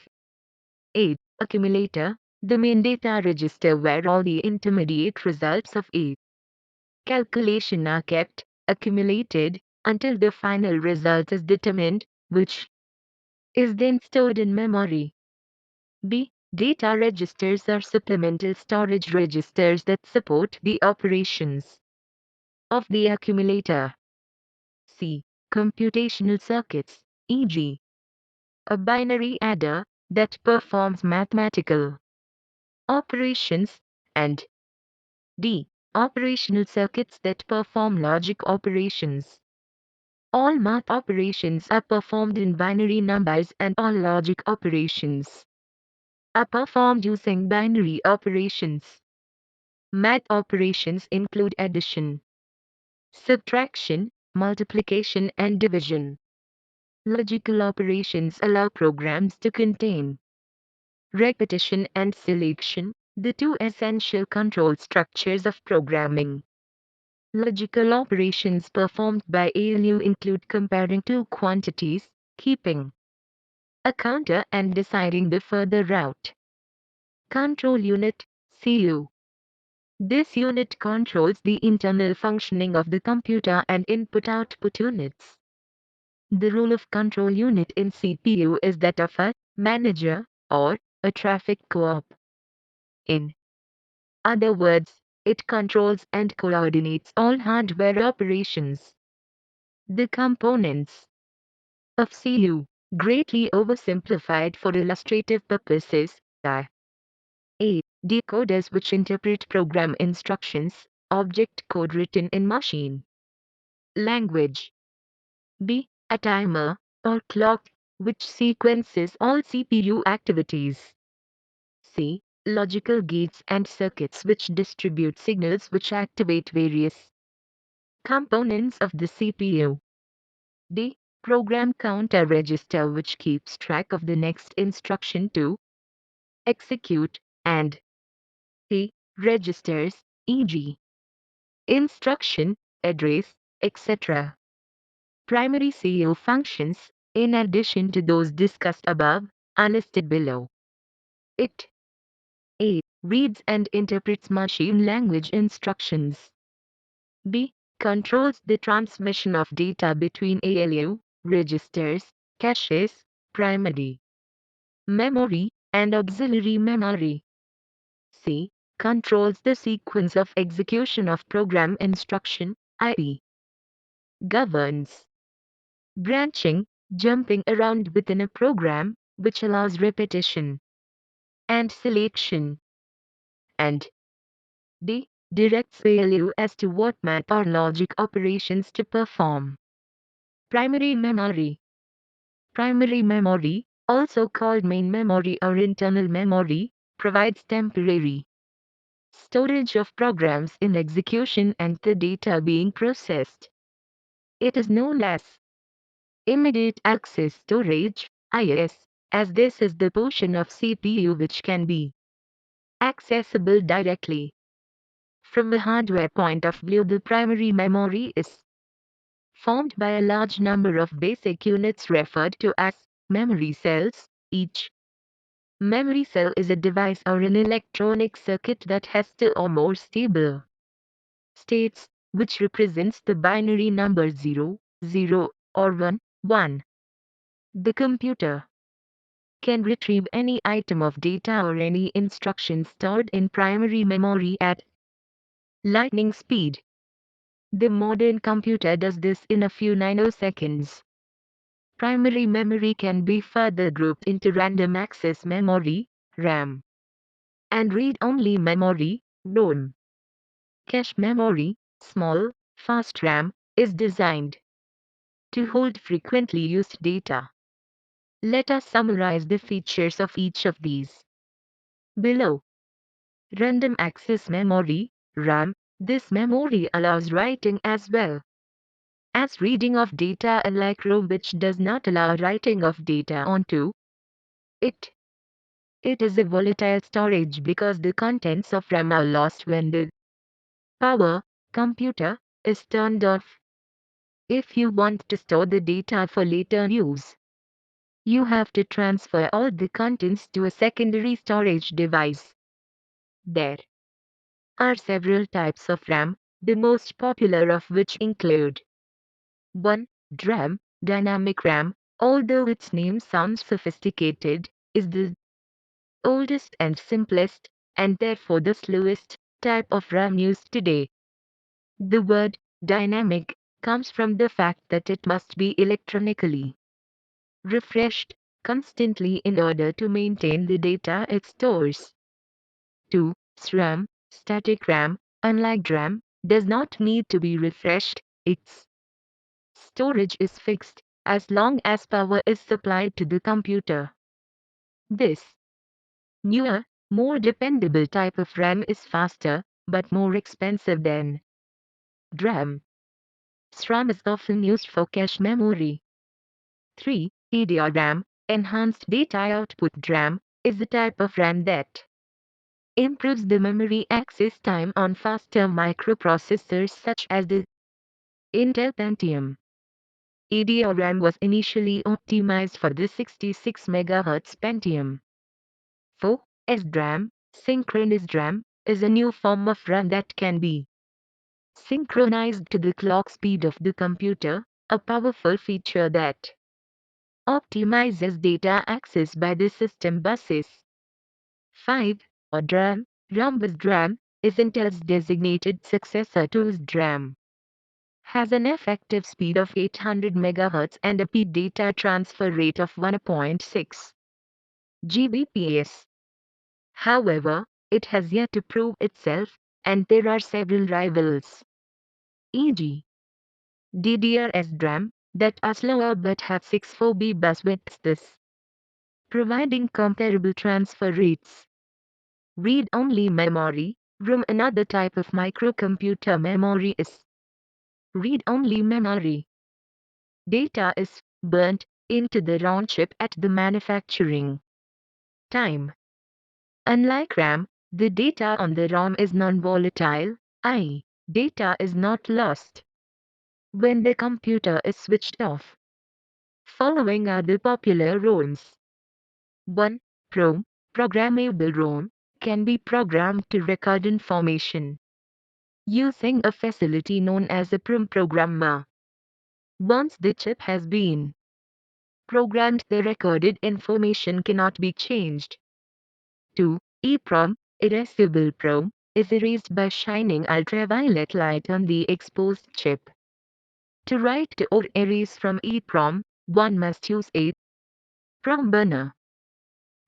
a accumulator, the main data register where all the intermediate results of a calculation are kept, accumulated, until the final result is determined, which is then stored in memory. B. Data registers are supplemental storage registers that support the operations of the accumulator. C. Computational circuits, e.g., a binary adder that performs mathematical operations, and D. Operational circuits that perform logic operations. All math operations are performed in binary numbers and all logic operations are performed using binary operations. Math operations include addition, subtraction, multiplication, and division. Logical operations allow programs to contain repetition and selection, the two essential control structures of programming. Logical operations performed by ALU include comparing two quantities, keeping a counter, and deciding the further route. Control unit, CU. This unit controls the internal functioning of the computer and input-output units. The role of control unit in CPU is that of a manager or a traffic co-op. In other words, it controls and coordinates all hardware operations. The components of CU, greatly oversimplified for illustrative purposes, are a. Decoders which interpret program instructions, object code written in machine language. B. A timer, or clock, which sequences all CPU activities. C. Logical gates and circuits which distribute signals which activate various components of the CPU. D. Program counter register which keeps track of the next instruction to execute, and E. Registers, e.g., instruction, address, etc. Primary CPU functions, in addition to those discussed above, are listed below. It A. Reads and interprets machine language instructions. B. Controls the transmission of data between ALU, registers, caches, primary memory, and auxiliary memory. C. Controls the sequence of execution of program instruction, i.e., governs branching, jumping around within a program, which allows repetition and selection. And D. Directs value as to what math or logic operations to perform. Primary memory. Primary memory, also called main memory or internal memory, provides temporary storage of programs in execution and the data being processed. It is known as immediate access storage, IAS, as this is the portion of CPU which can be accessible directly. From a hardware point of view, the primary memory is formed by a large number of basic units referred to as memory cells. Each memory cell is a device or an electronic circuit that has two or more stable states, which represents the binary number 0, 0, or 1, 1. The computer can retrieve any item of data or any instruction stored in primary memory at lightning speed. The modern computer does this in a few nanoseconds. Primary memory can be further grouped into random access memory, RAM, and read-only memory, ROM. Cache memory, small, fast RAM, is designed to hold frequently used data. Let us summarize the features of each of these below. Random access memory, RAM. This memory allows writing as well as reading of data, unlike ROM, which does not allow writing of data onto it. It is a volatile storage because the contents of RAM are lost when the power computer is turned off. If you want to store the data for later use, you have to transfer all the contents to a secondary storage device. There are several types of RAM, the most popular of which include 1. DRAM, dynamic RAM, although its name sounds sophisticated, is the oldest and simplest, and therefore the slowest, type of RAM used today. The word dynamic comes from the fact that it must be electronically refreshed constantly in order to maintain the data it stores. 2. SRAM, static RAM, unlike DRAM, does not need to be refreshed, its storage is fixed as long as power is supplied to the computer. This newer, more dependable type of RAM is faster, but more expensive than DRAM. SRAM is often used for cache memory. 3. EDRAM, enhanced data output DRAM, is the type of RAM that improves the memory access time on faster microprocessors such as the Intel Pentium. EDRAM was initially optimized for the 66 MHz Pentium. 4. SDRAM, synchronized RAM, is a new form of RAM that can be synchronized to the clock speed of the computer, a powerful feature that optimizes data access by the system buses. 5. DRAM, rhombus DRAM, is Intel's designated successor to SDRAM. Has an effective speed of 800 MHz and a peak data transfer rate of 1.6 Gbps. However, it has yet to prove itself, and there are several rivals, e.g. DDR-SDRAM, that are slower but have 64 bus widths, thus providing comparable transfer rates. Read-only memory, ROM. Another type of microcomputer memory is read-only memory. Data is burnt into the ROM chip at the manufacturing time. Unlike RAM, the data on the ROM is non-volatile, i.e., data is not lost when the computer is switched off. Following are the popular ROMs. 1. PROM, programmable ROM, can be programmed to record information using a facility known as a PROM programmer. Once the chip has been programmed, the recorded information cannot be changed. 2. EEPROM, erasable PROM, is erased by shining ultraviolet light on the exposed chip. To write to or erase from EEPROM, one must use a PROM burner.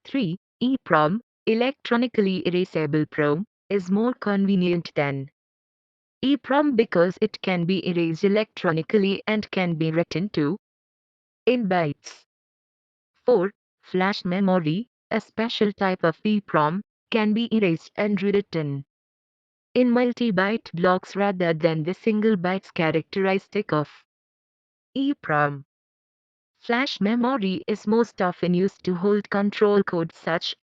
3. EEPROM, electronically erasable PROM, is more convenient than EEPROM because it can be erased electronically and can be written to in bytes. 4. Flash memory, a special type of EEPROM, can be erased and rewritten in multi-byte blocks rather than the single bytes characteristic of EEPROM. Flash memory is most often used to hold control codes such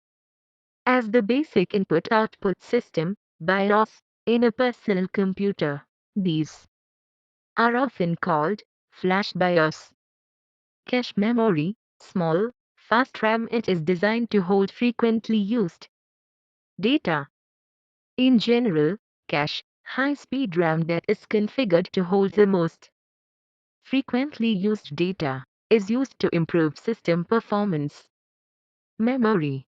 as the basic input-output system, BIOS, in a personal computer. These are often called flash BIOS. Cache memory, small, fast RAM. It is designed to hold frequently used data. In general, cache, high-speed RAM that is configured to hold the most frequently used data, is used to improve system performance. Memory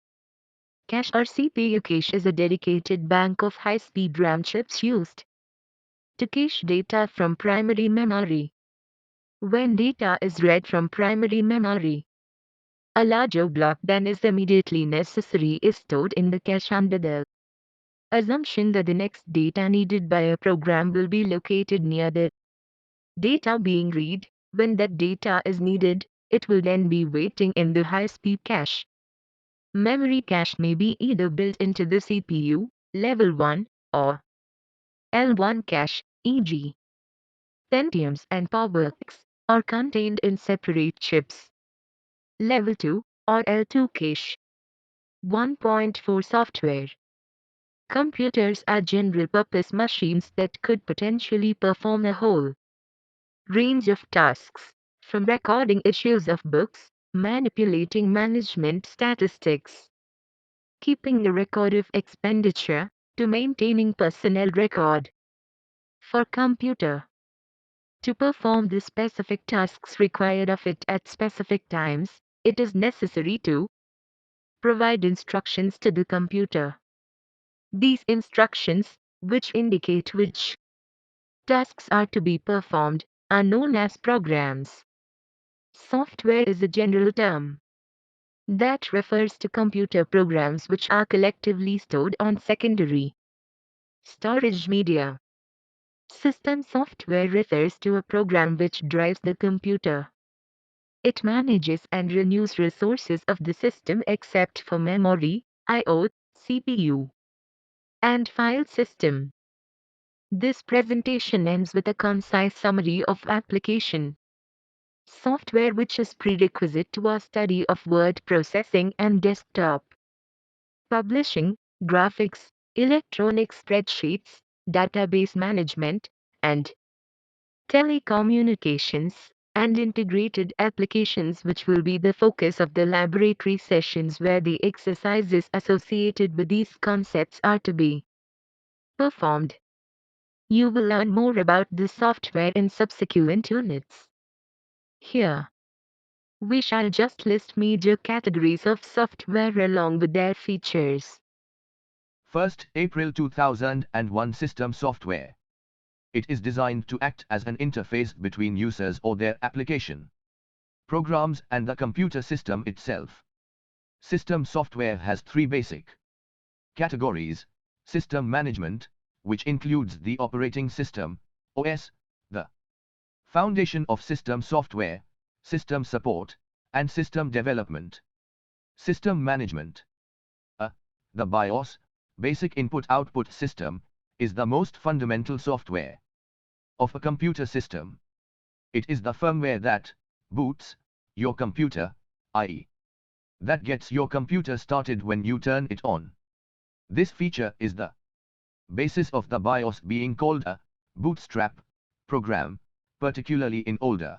cache or CPU cache is a dedicated bank of high-speed RAM chips used to cache data from primary memory. When data is read from primary memory, a larger block than is immediately necessary is stored in the cache under the assumption that the next data needed by a program will be located near the data being read. When that data is needed, it will then be waiting in the high-speed cache. Memory cache may be either built into the CPU, level 1, or L1 cache, e.g. Pentiums and PowerX, are contained in separate chips. Level 2, or L2 cache. 1.4 Software. Computers are general-purpose machines that could potentially perform a whole range of tasks, from recording issues of books, manipulating management statistics, keeping a record of expenditure, to maintaining personnel record. For computer to perform the specific tasks required of it at specific times, it is necessary to provide instructions to the computer. These instructions, which indicate which tasks are to be performed, are known as programs. Software is a general term that refers to computer programs which are collectively stored on secondary storage media. System software refers to a program which drives the computer. It manages and renews resources of the system except for memory, I/O, CPU, and file system. This presentation ends with a concise summary of application software which is prerequisite to a study of word processing and desktop publishing, graphics, electronic spreadsheets, database management, and telecommunications, and integrated applications, which will be the focus of the laboratory sessions where the exercises associated with these concepts are to be performed. You will learn more about the software in subsequent units. Here, we shall just list major categories of software along with their features. First, April 2001 System Software. It is designed to act as an interface between users or their application programs and the computer system itself. System software has three basic categories: system management, which includes the operating system, OS, the foundation of system software, system support, and system development. System management. The BIOS, basic input-output system, is the most fundamental software of a computer system. It is the firmware that boots your computer, i.e., that gets your computer started when you turn it on. This feature is the basis of the BIOS being called a bootstrap program, particularly in older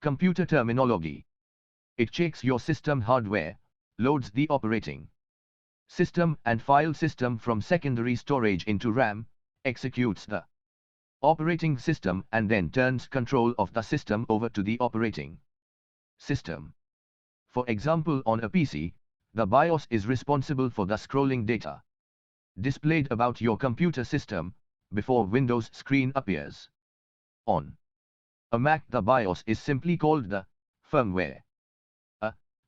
computer terminology. It checks your system hardware, loads the operating system and file system from secondary storage into RAM, executes the operating system and then turns control of the system over to the operating system. For example, on a PC, the BIOS is responsible for the scrolling data displayed about your computer system before Windows screen appears. On a Mac, the BIOS is simply called the firmware.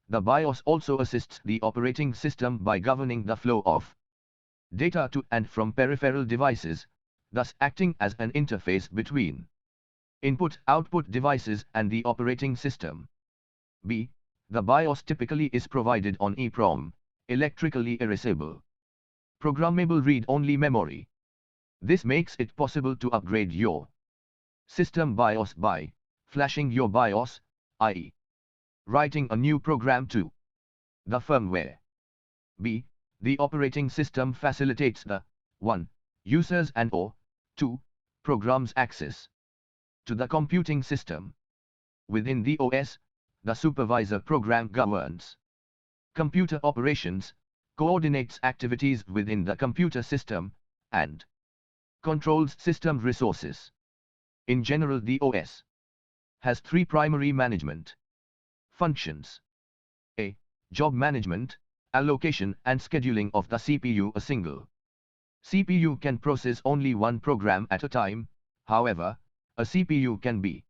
The BIOS also assists the operating system by governing the flow of data to and from peripheral devices, thus acting as an interface between input-output devices and the operating system. B. The BIOS typically is provided on EEPROM, electrically erasable, programmable read-only memory. This makes it possible to upgrade your system BIOS by flashing your BIOS, i.e., writing a new program to the firmware. B. The operating system facilitates the 1. Users and or 2. Programs access to the computing system. Within the OS, the supervisor program governs computer operations, coordinates activities within the computer system, and controls system resources. In general, the OS has three primary management functions. A. Job management, allocation and scheduling of the CPU. A single CPU can process only one program at a time. However, a CPU can be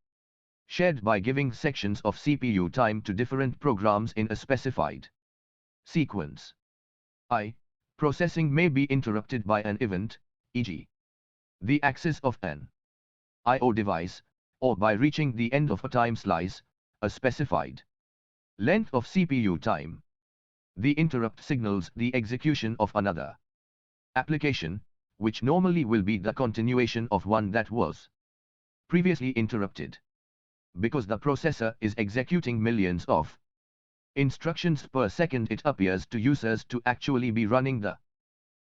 shared by giving sections of CPU time to different programs in a specified sequence. I. Processing may be interrupted by an event, e.g., the access of an I/O device, or by reaching the end of a time slice, a specified length of CPU time. The interrupt signals the execution of another application, which normally will be the continuation of one that was previously interrupted. Because the processor is executing millions of instructions per second, it appears to users to actually be running the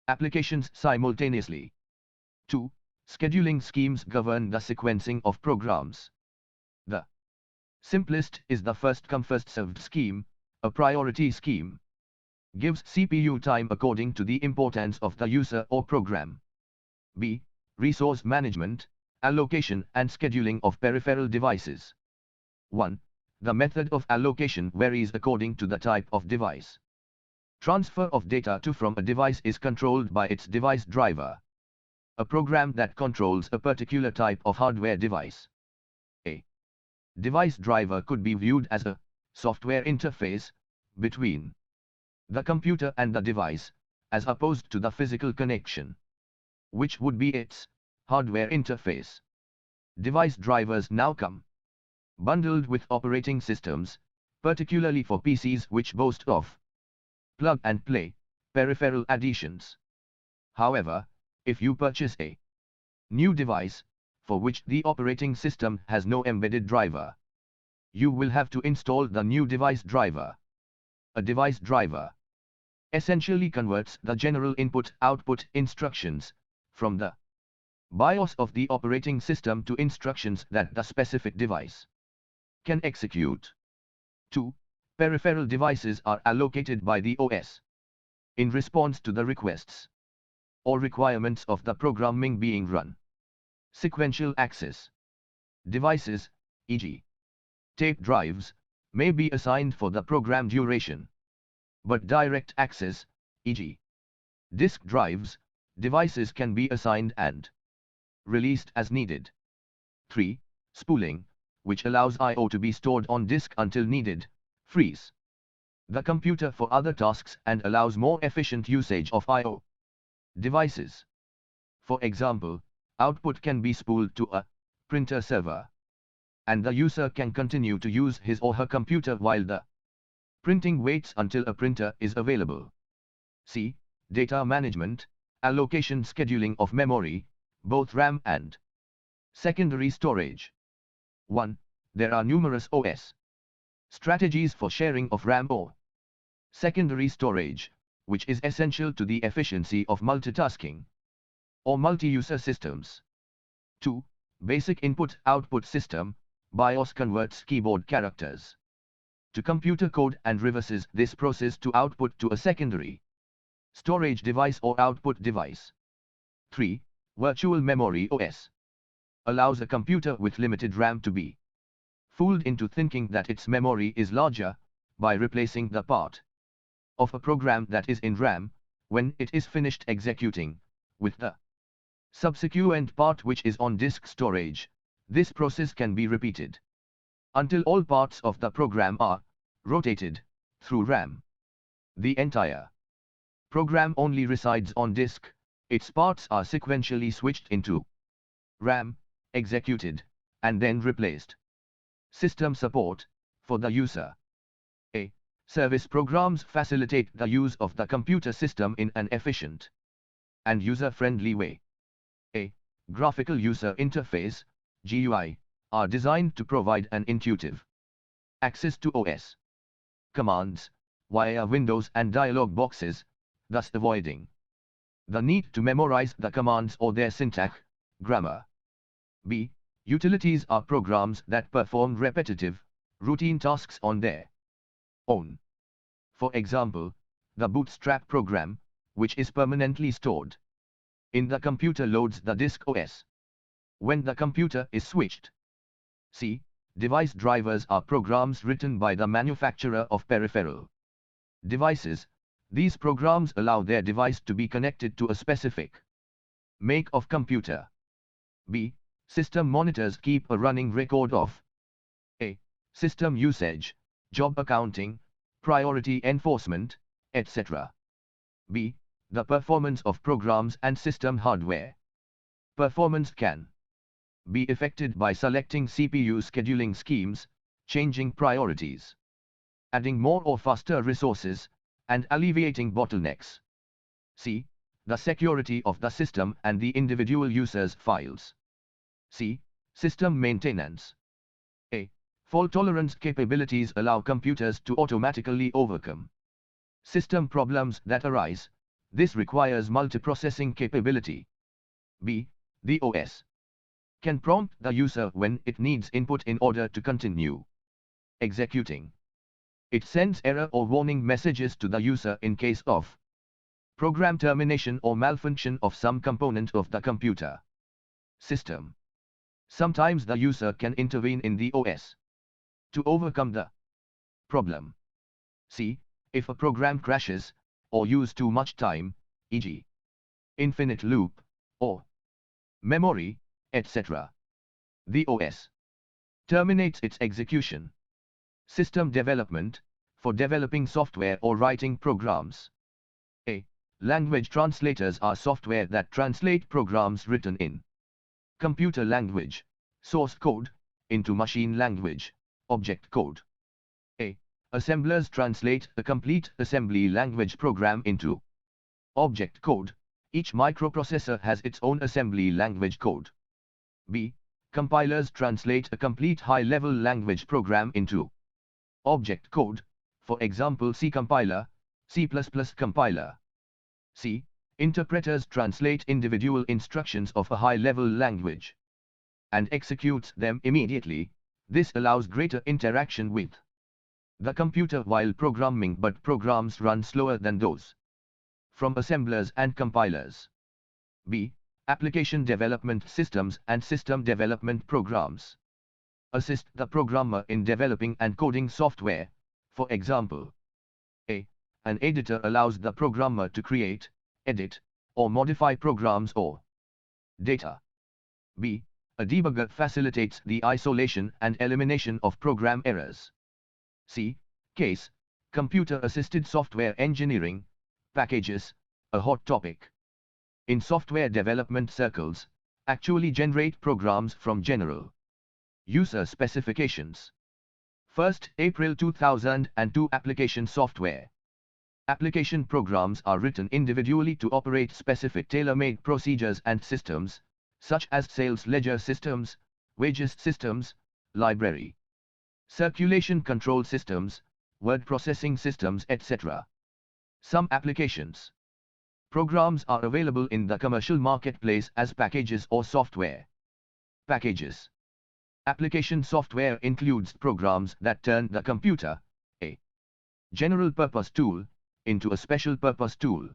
applications simultaneously. 2. Scheduling schemes govern the sequencing of programs. The simplest is the first-come first-served scheme. A priority scheme gives CPU time according to the importance of the user or program. B. Resource management, allocation and scheduling of peripheral devices. 1. The method of allocation varies according to the type of device. Transfer of data to from a device is controlled by its device driver, a program that controls a particular type of hardware device. A device driver could be viewed as a software interface between the computer and the device, as opposed to the physical connection, which would be its hardware interface. Device drivers now come bundled with operating systems, particularly for PCs which boast of plug-and-play peripheral additions. However, if you purchase a new device, for which the operating system has no embedded driver, you will have to install the new device driver. A device driver essentially converts the general input-output instructions from the BIOS of the operating system to instructions that the specific device can execute. 2. Peripheral devices are allocated by the OS in response to the requests or requirements of the programming being run. Sequential access devices, e.g., tape drives, may be assigned for the program duration, but direct access, e.g., disk drives, devices can be assigned and released as needed. 3. Spooling, which allows I/O to be stored on disk until needed, frees the computer for other tasks and allows more efficient usage of I/O devices. For example, output can be spooled to a printer server, and the user can continue to use his or her computer while the printing waits until a printer is available. C. Data management, allocation scheduling of memory, both RAM and secondary storage. 1. There are numerous OS strategies for sharing of RAM or secondary storage, which is essential to the efficiency of multitasking or multi-user systems. 2. Basic input-output system, BIOS converts keyboard characters to computer code and reverses this process to output to a secondary storage device or output device. 3. Virtual memory OS allows a computer with limited RAM to be fooled into thinking that its memory is larger by replacing the part of a program that is in RAM, when it is finished executing, with the subsequent part which is on disk storage. This process can be repeated until all parts of the program are rotated through RAM. The entire Program only resides on disk, its parts are sequentially switched into RAM, executed, and then replaced. System support for the user. A. Service programs facilitate the use of the computer system in an efficient and user-friendly way. A. Graphical user interface, GUI, are designed to provide an intuitive access to OS commands via windows and dialog boxes, thus avoiding the need to memorize the commands or their syntax, grammar. B. Utilities are programs that perform repetitive, routine tasks on their own. For example, the Bootstrap program, which is permanently stored in the computer, loads the disk OS when the computer is switched. C. Device drivers are programs written by the manufacturer of peripheral devices. These programs allow their device to be connected to a specific make of computer. B. System monitors keep a running record of A. System usage, job accounting, priority enforcement, etc. B. The performance of programs and system hardware. Performance can be affected by selecting CPU scheduling schemes, changing priorities, adding more or faster resources, and alleviating bottlenecks. C. The security of the system and the individual user's files. C. System maintenance. A. Fault tolerance capabilities allow computers to automatically overcome system problems that arise. This requires multiprocessing capability. B. The OS can prompt the user when it needs input in order to continue executing. It sends error or warning messages to the user in case of program termination or malfunction of some component of the computer system. Sometimes the user can intervene in the OS to overcome the problem. C. If a program crashes or use too much time, e.g., infinite loop or memory, etc., the OS terminates its execution. System development for developing software or writing programs. A. Language translators are software that translate programs written in computer language, source code, into machine language, object code. A. Assemblers translate a complete assembly language program into object code. Each microprocessor has its own assembly language code. B. Compilers translate a complete high-level language program into object code, for example C compiler, C++ compiler. C. Interpreters translate individual instructions of a high-level language and executes them immediately. This allows greater interaction with the computer while programming, but programs run slower than those from assemblers and compilers. B. Application development systems and system development programs assist the programmer in developing and coding software. For example, A. An editor allows the programmer to create, edit, or modify programs or data. B. A debugger facilitates the isolation and elimination of program errors. C. Case, computer-assisted software engineering, packages, a hot topic in software development circles, actually generate programs from general user specifications. 1st April 2002 Application software. Application programs are written individually to operate specific tailor-made procedures and systems, such as sales ledger systems, wages systems, library circulation control systems, word processing systems, etc. Some applications programs are available in the commercial marketplace as packages or software packages. Application software includes programs that turn the computer, a general-purpose tool, into a special-purpose tool.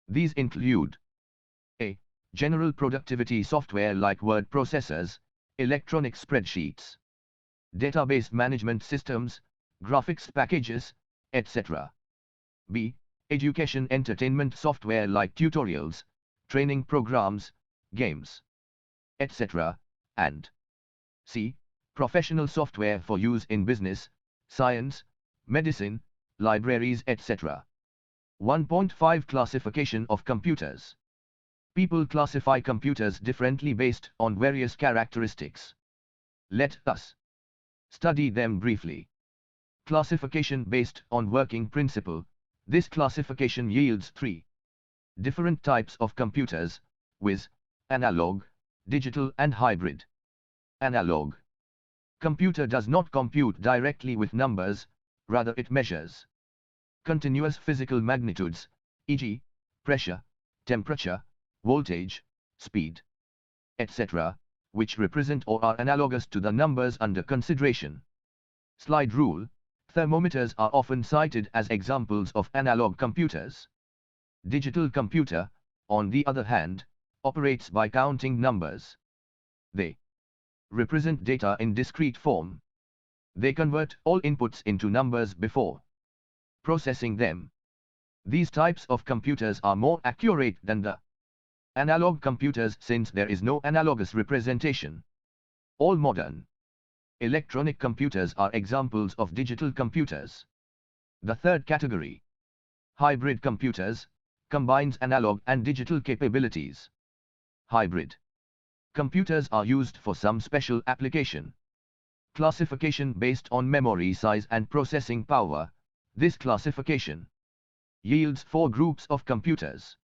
These include a general productivity software like word processors, electronic spreadsheets, database management systems, graphics packages, etc. B. Education entertainment software like tutorials, training programs, games, etc. And C. Professional software for use in business, science, medicine, libraries, etc. 1.5 Classification of computers. People classify computers differently based on various characteristics. Let us study them briefly. Classification based on working principle. This classification yields three different types of computers, viz., analog, digital and hybrid. Analog. Computer does not compute directly with numbers, rather it measures continuous physical magnitudes, e.g., pressure, temperature, voltage, speed, etc., which represent or are analogous to the numbers under consideration. Slide rule. Thermometers are often cited as examples of analog computers. Digital computer, on the other hand, operates by counting numbers. They represent data in discrete form. They convert all inputs into numbers before processing them. These types of computers are more accurate than the analog computers since there is no analogous representation. All modern electronic computers are examples of digital computers. The third category, hybrid computers, combines analog and digital capabilities. Hybrid computers are used for some special application. Classification based on memory size and processing power. This classification yields four groups of computers.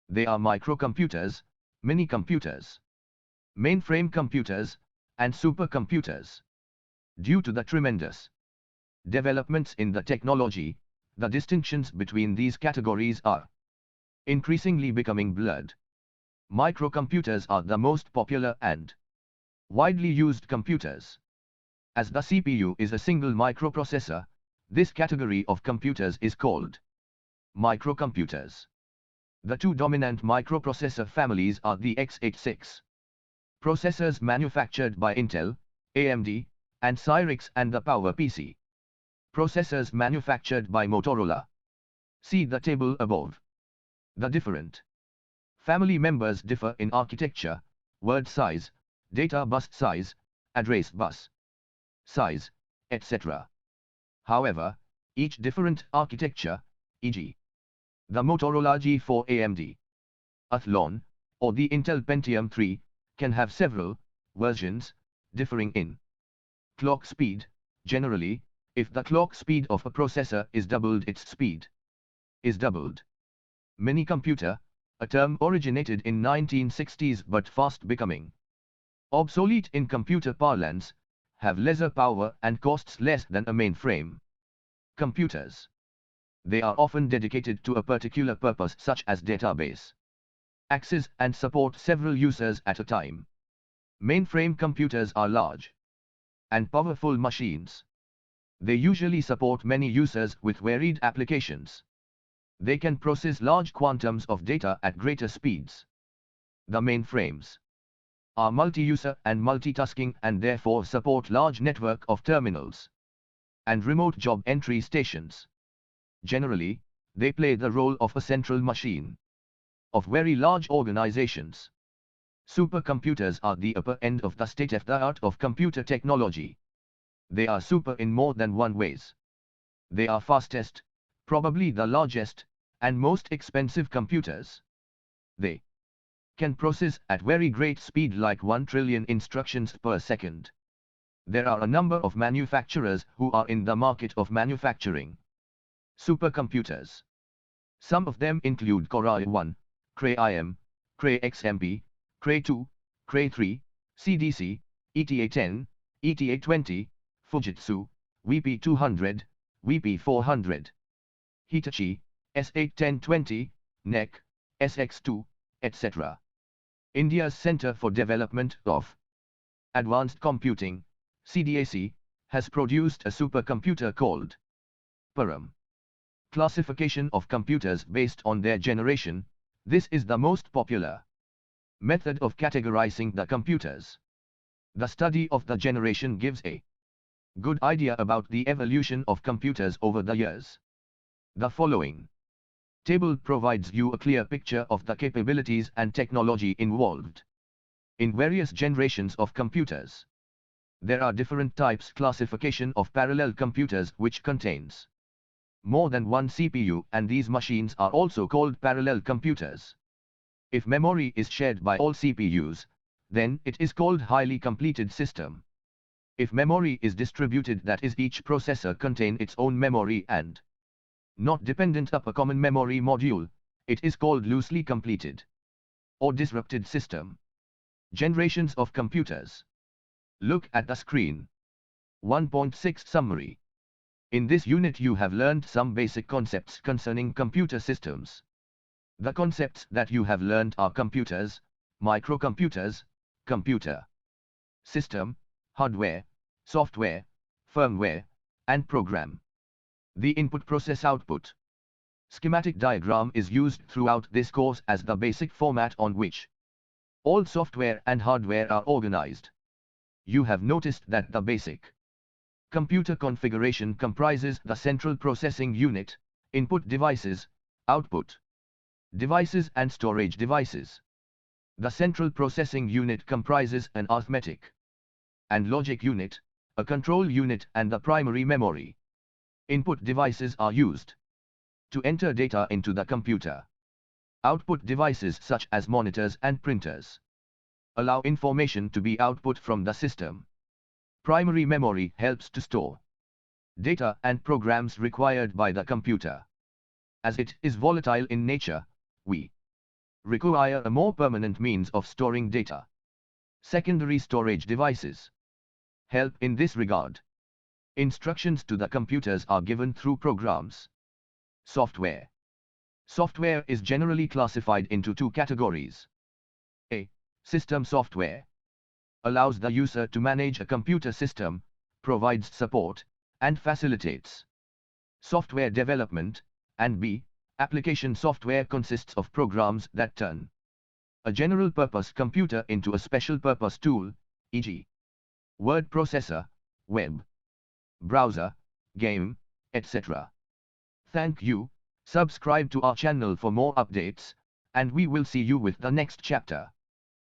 They are microcomputers, mini-computers, mainframe computers, and supercomputers. Due to the tremendous developments in the technology, the distinctions between these categories are increasingly becoming blurred. Microcomputers are the most popular and widely used computers. As the CPU is a single microprocessor, this category of computers is called microcomputers. The two dominant microprocessor families are the x86 processors manufactured by Intel, AMD, and Cyrix, and the PowerPC processors manufactured by Motorola. See the table above. The different family members differ in architecture, word size, data bus size, address bus size, etc. However, each different architecture, e.g., the Motorola G4 AMD Athlon, or the Intel Pentium 3, can have several versions, differing in clock speed. Generally, if the clock speed of a processor is doubled, its speed is doubled. Mini-computer, a term originated in 1960s but fast becoming obsolete in computer parlance, have lesser power and costs less than a mainframe computers. They are often dedicated to a particular purpose such as database access and support several users at a time. Mainframe computers are large and powerful machines. They usually support many users with varied applications. They can process large quantums of data at greater speeds. The mainframes are multi-user and multitasking and therefore support large network of terminals and remote job entry stations. Generally, they play the role of a central machine of very large organizations. Supercomputers are the upper end of the state-of-the-art of computer technology. They are super in more than one ways. They are fastest, probably the largest, and most expensive computers. They can process at very great speed, like 1 trillion instructions per second. There are a number of manufacturers who are in the market of manufacturing supercomputers. Some of them include Cray 1, Cray IM, Cray XMP, Cray 2, Cray 3, CDC, ETA 10, ETA 20, Fujitsu, VP 200, VP 400, Hitachi, S81020, NEC, SX2, etc. India's Centre for Development of Advanced Computing, CDAC, has produced a supercomputer called Param. Classification of computers based on their generation. This is the most popular method of categorizing the computers. The study of the generation gives a good idea about the evolution of computers over the years. The following table provides you a clear picture of the capabilities and technology involved in various generations of computers. There are different types classification of parallel computers which contains more than one CPU, and these machines are also called parallel computers. If memory is shared by all CPUs, then it is called highly completed system. If memory is distributed, that is, each processor contain its own memory and not dependent upon a common memory module, it is called loosely completed or disrupted system. Generations of computers. Look at the screen. 1.6 Summary. In this unit you have learned some basic concepts concerning computer systems. The concepts that you have learned are computers, microcomputers, computer system, hardware, software, firmware, and program. The input process output schematic diagram is used throughout this course as the basic format on which all software and hardware are organized. You have noticed that the basic computer configuration comprises the central processing unit, input devices, output devices, and storage devices. The central processing unit comprises an arithmetic and logic unit, a control unit, and the primary memory. Input devices are used to enter data into the computer. Output devices such as monitors and printers allow information to be output from the system. Primary memory helps to store data and programs required by the computer. As it is volatile in nature, we require a more permanent means of storing data. Secondary storage devices help in this regard. Instructions to the computers are given through programs. Software. Software is generally classified into two categories. A. System software allows the user to manage a computer system, provides support, and facilitates software development, and B. Application software consists of programs that turn a general-purpose computer into a special-purpose tool, e.g. word processor, web browser, game, etc. Thank you. Subscribe to our channel for more updates, and we will see you with the next chapter.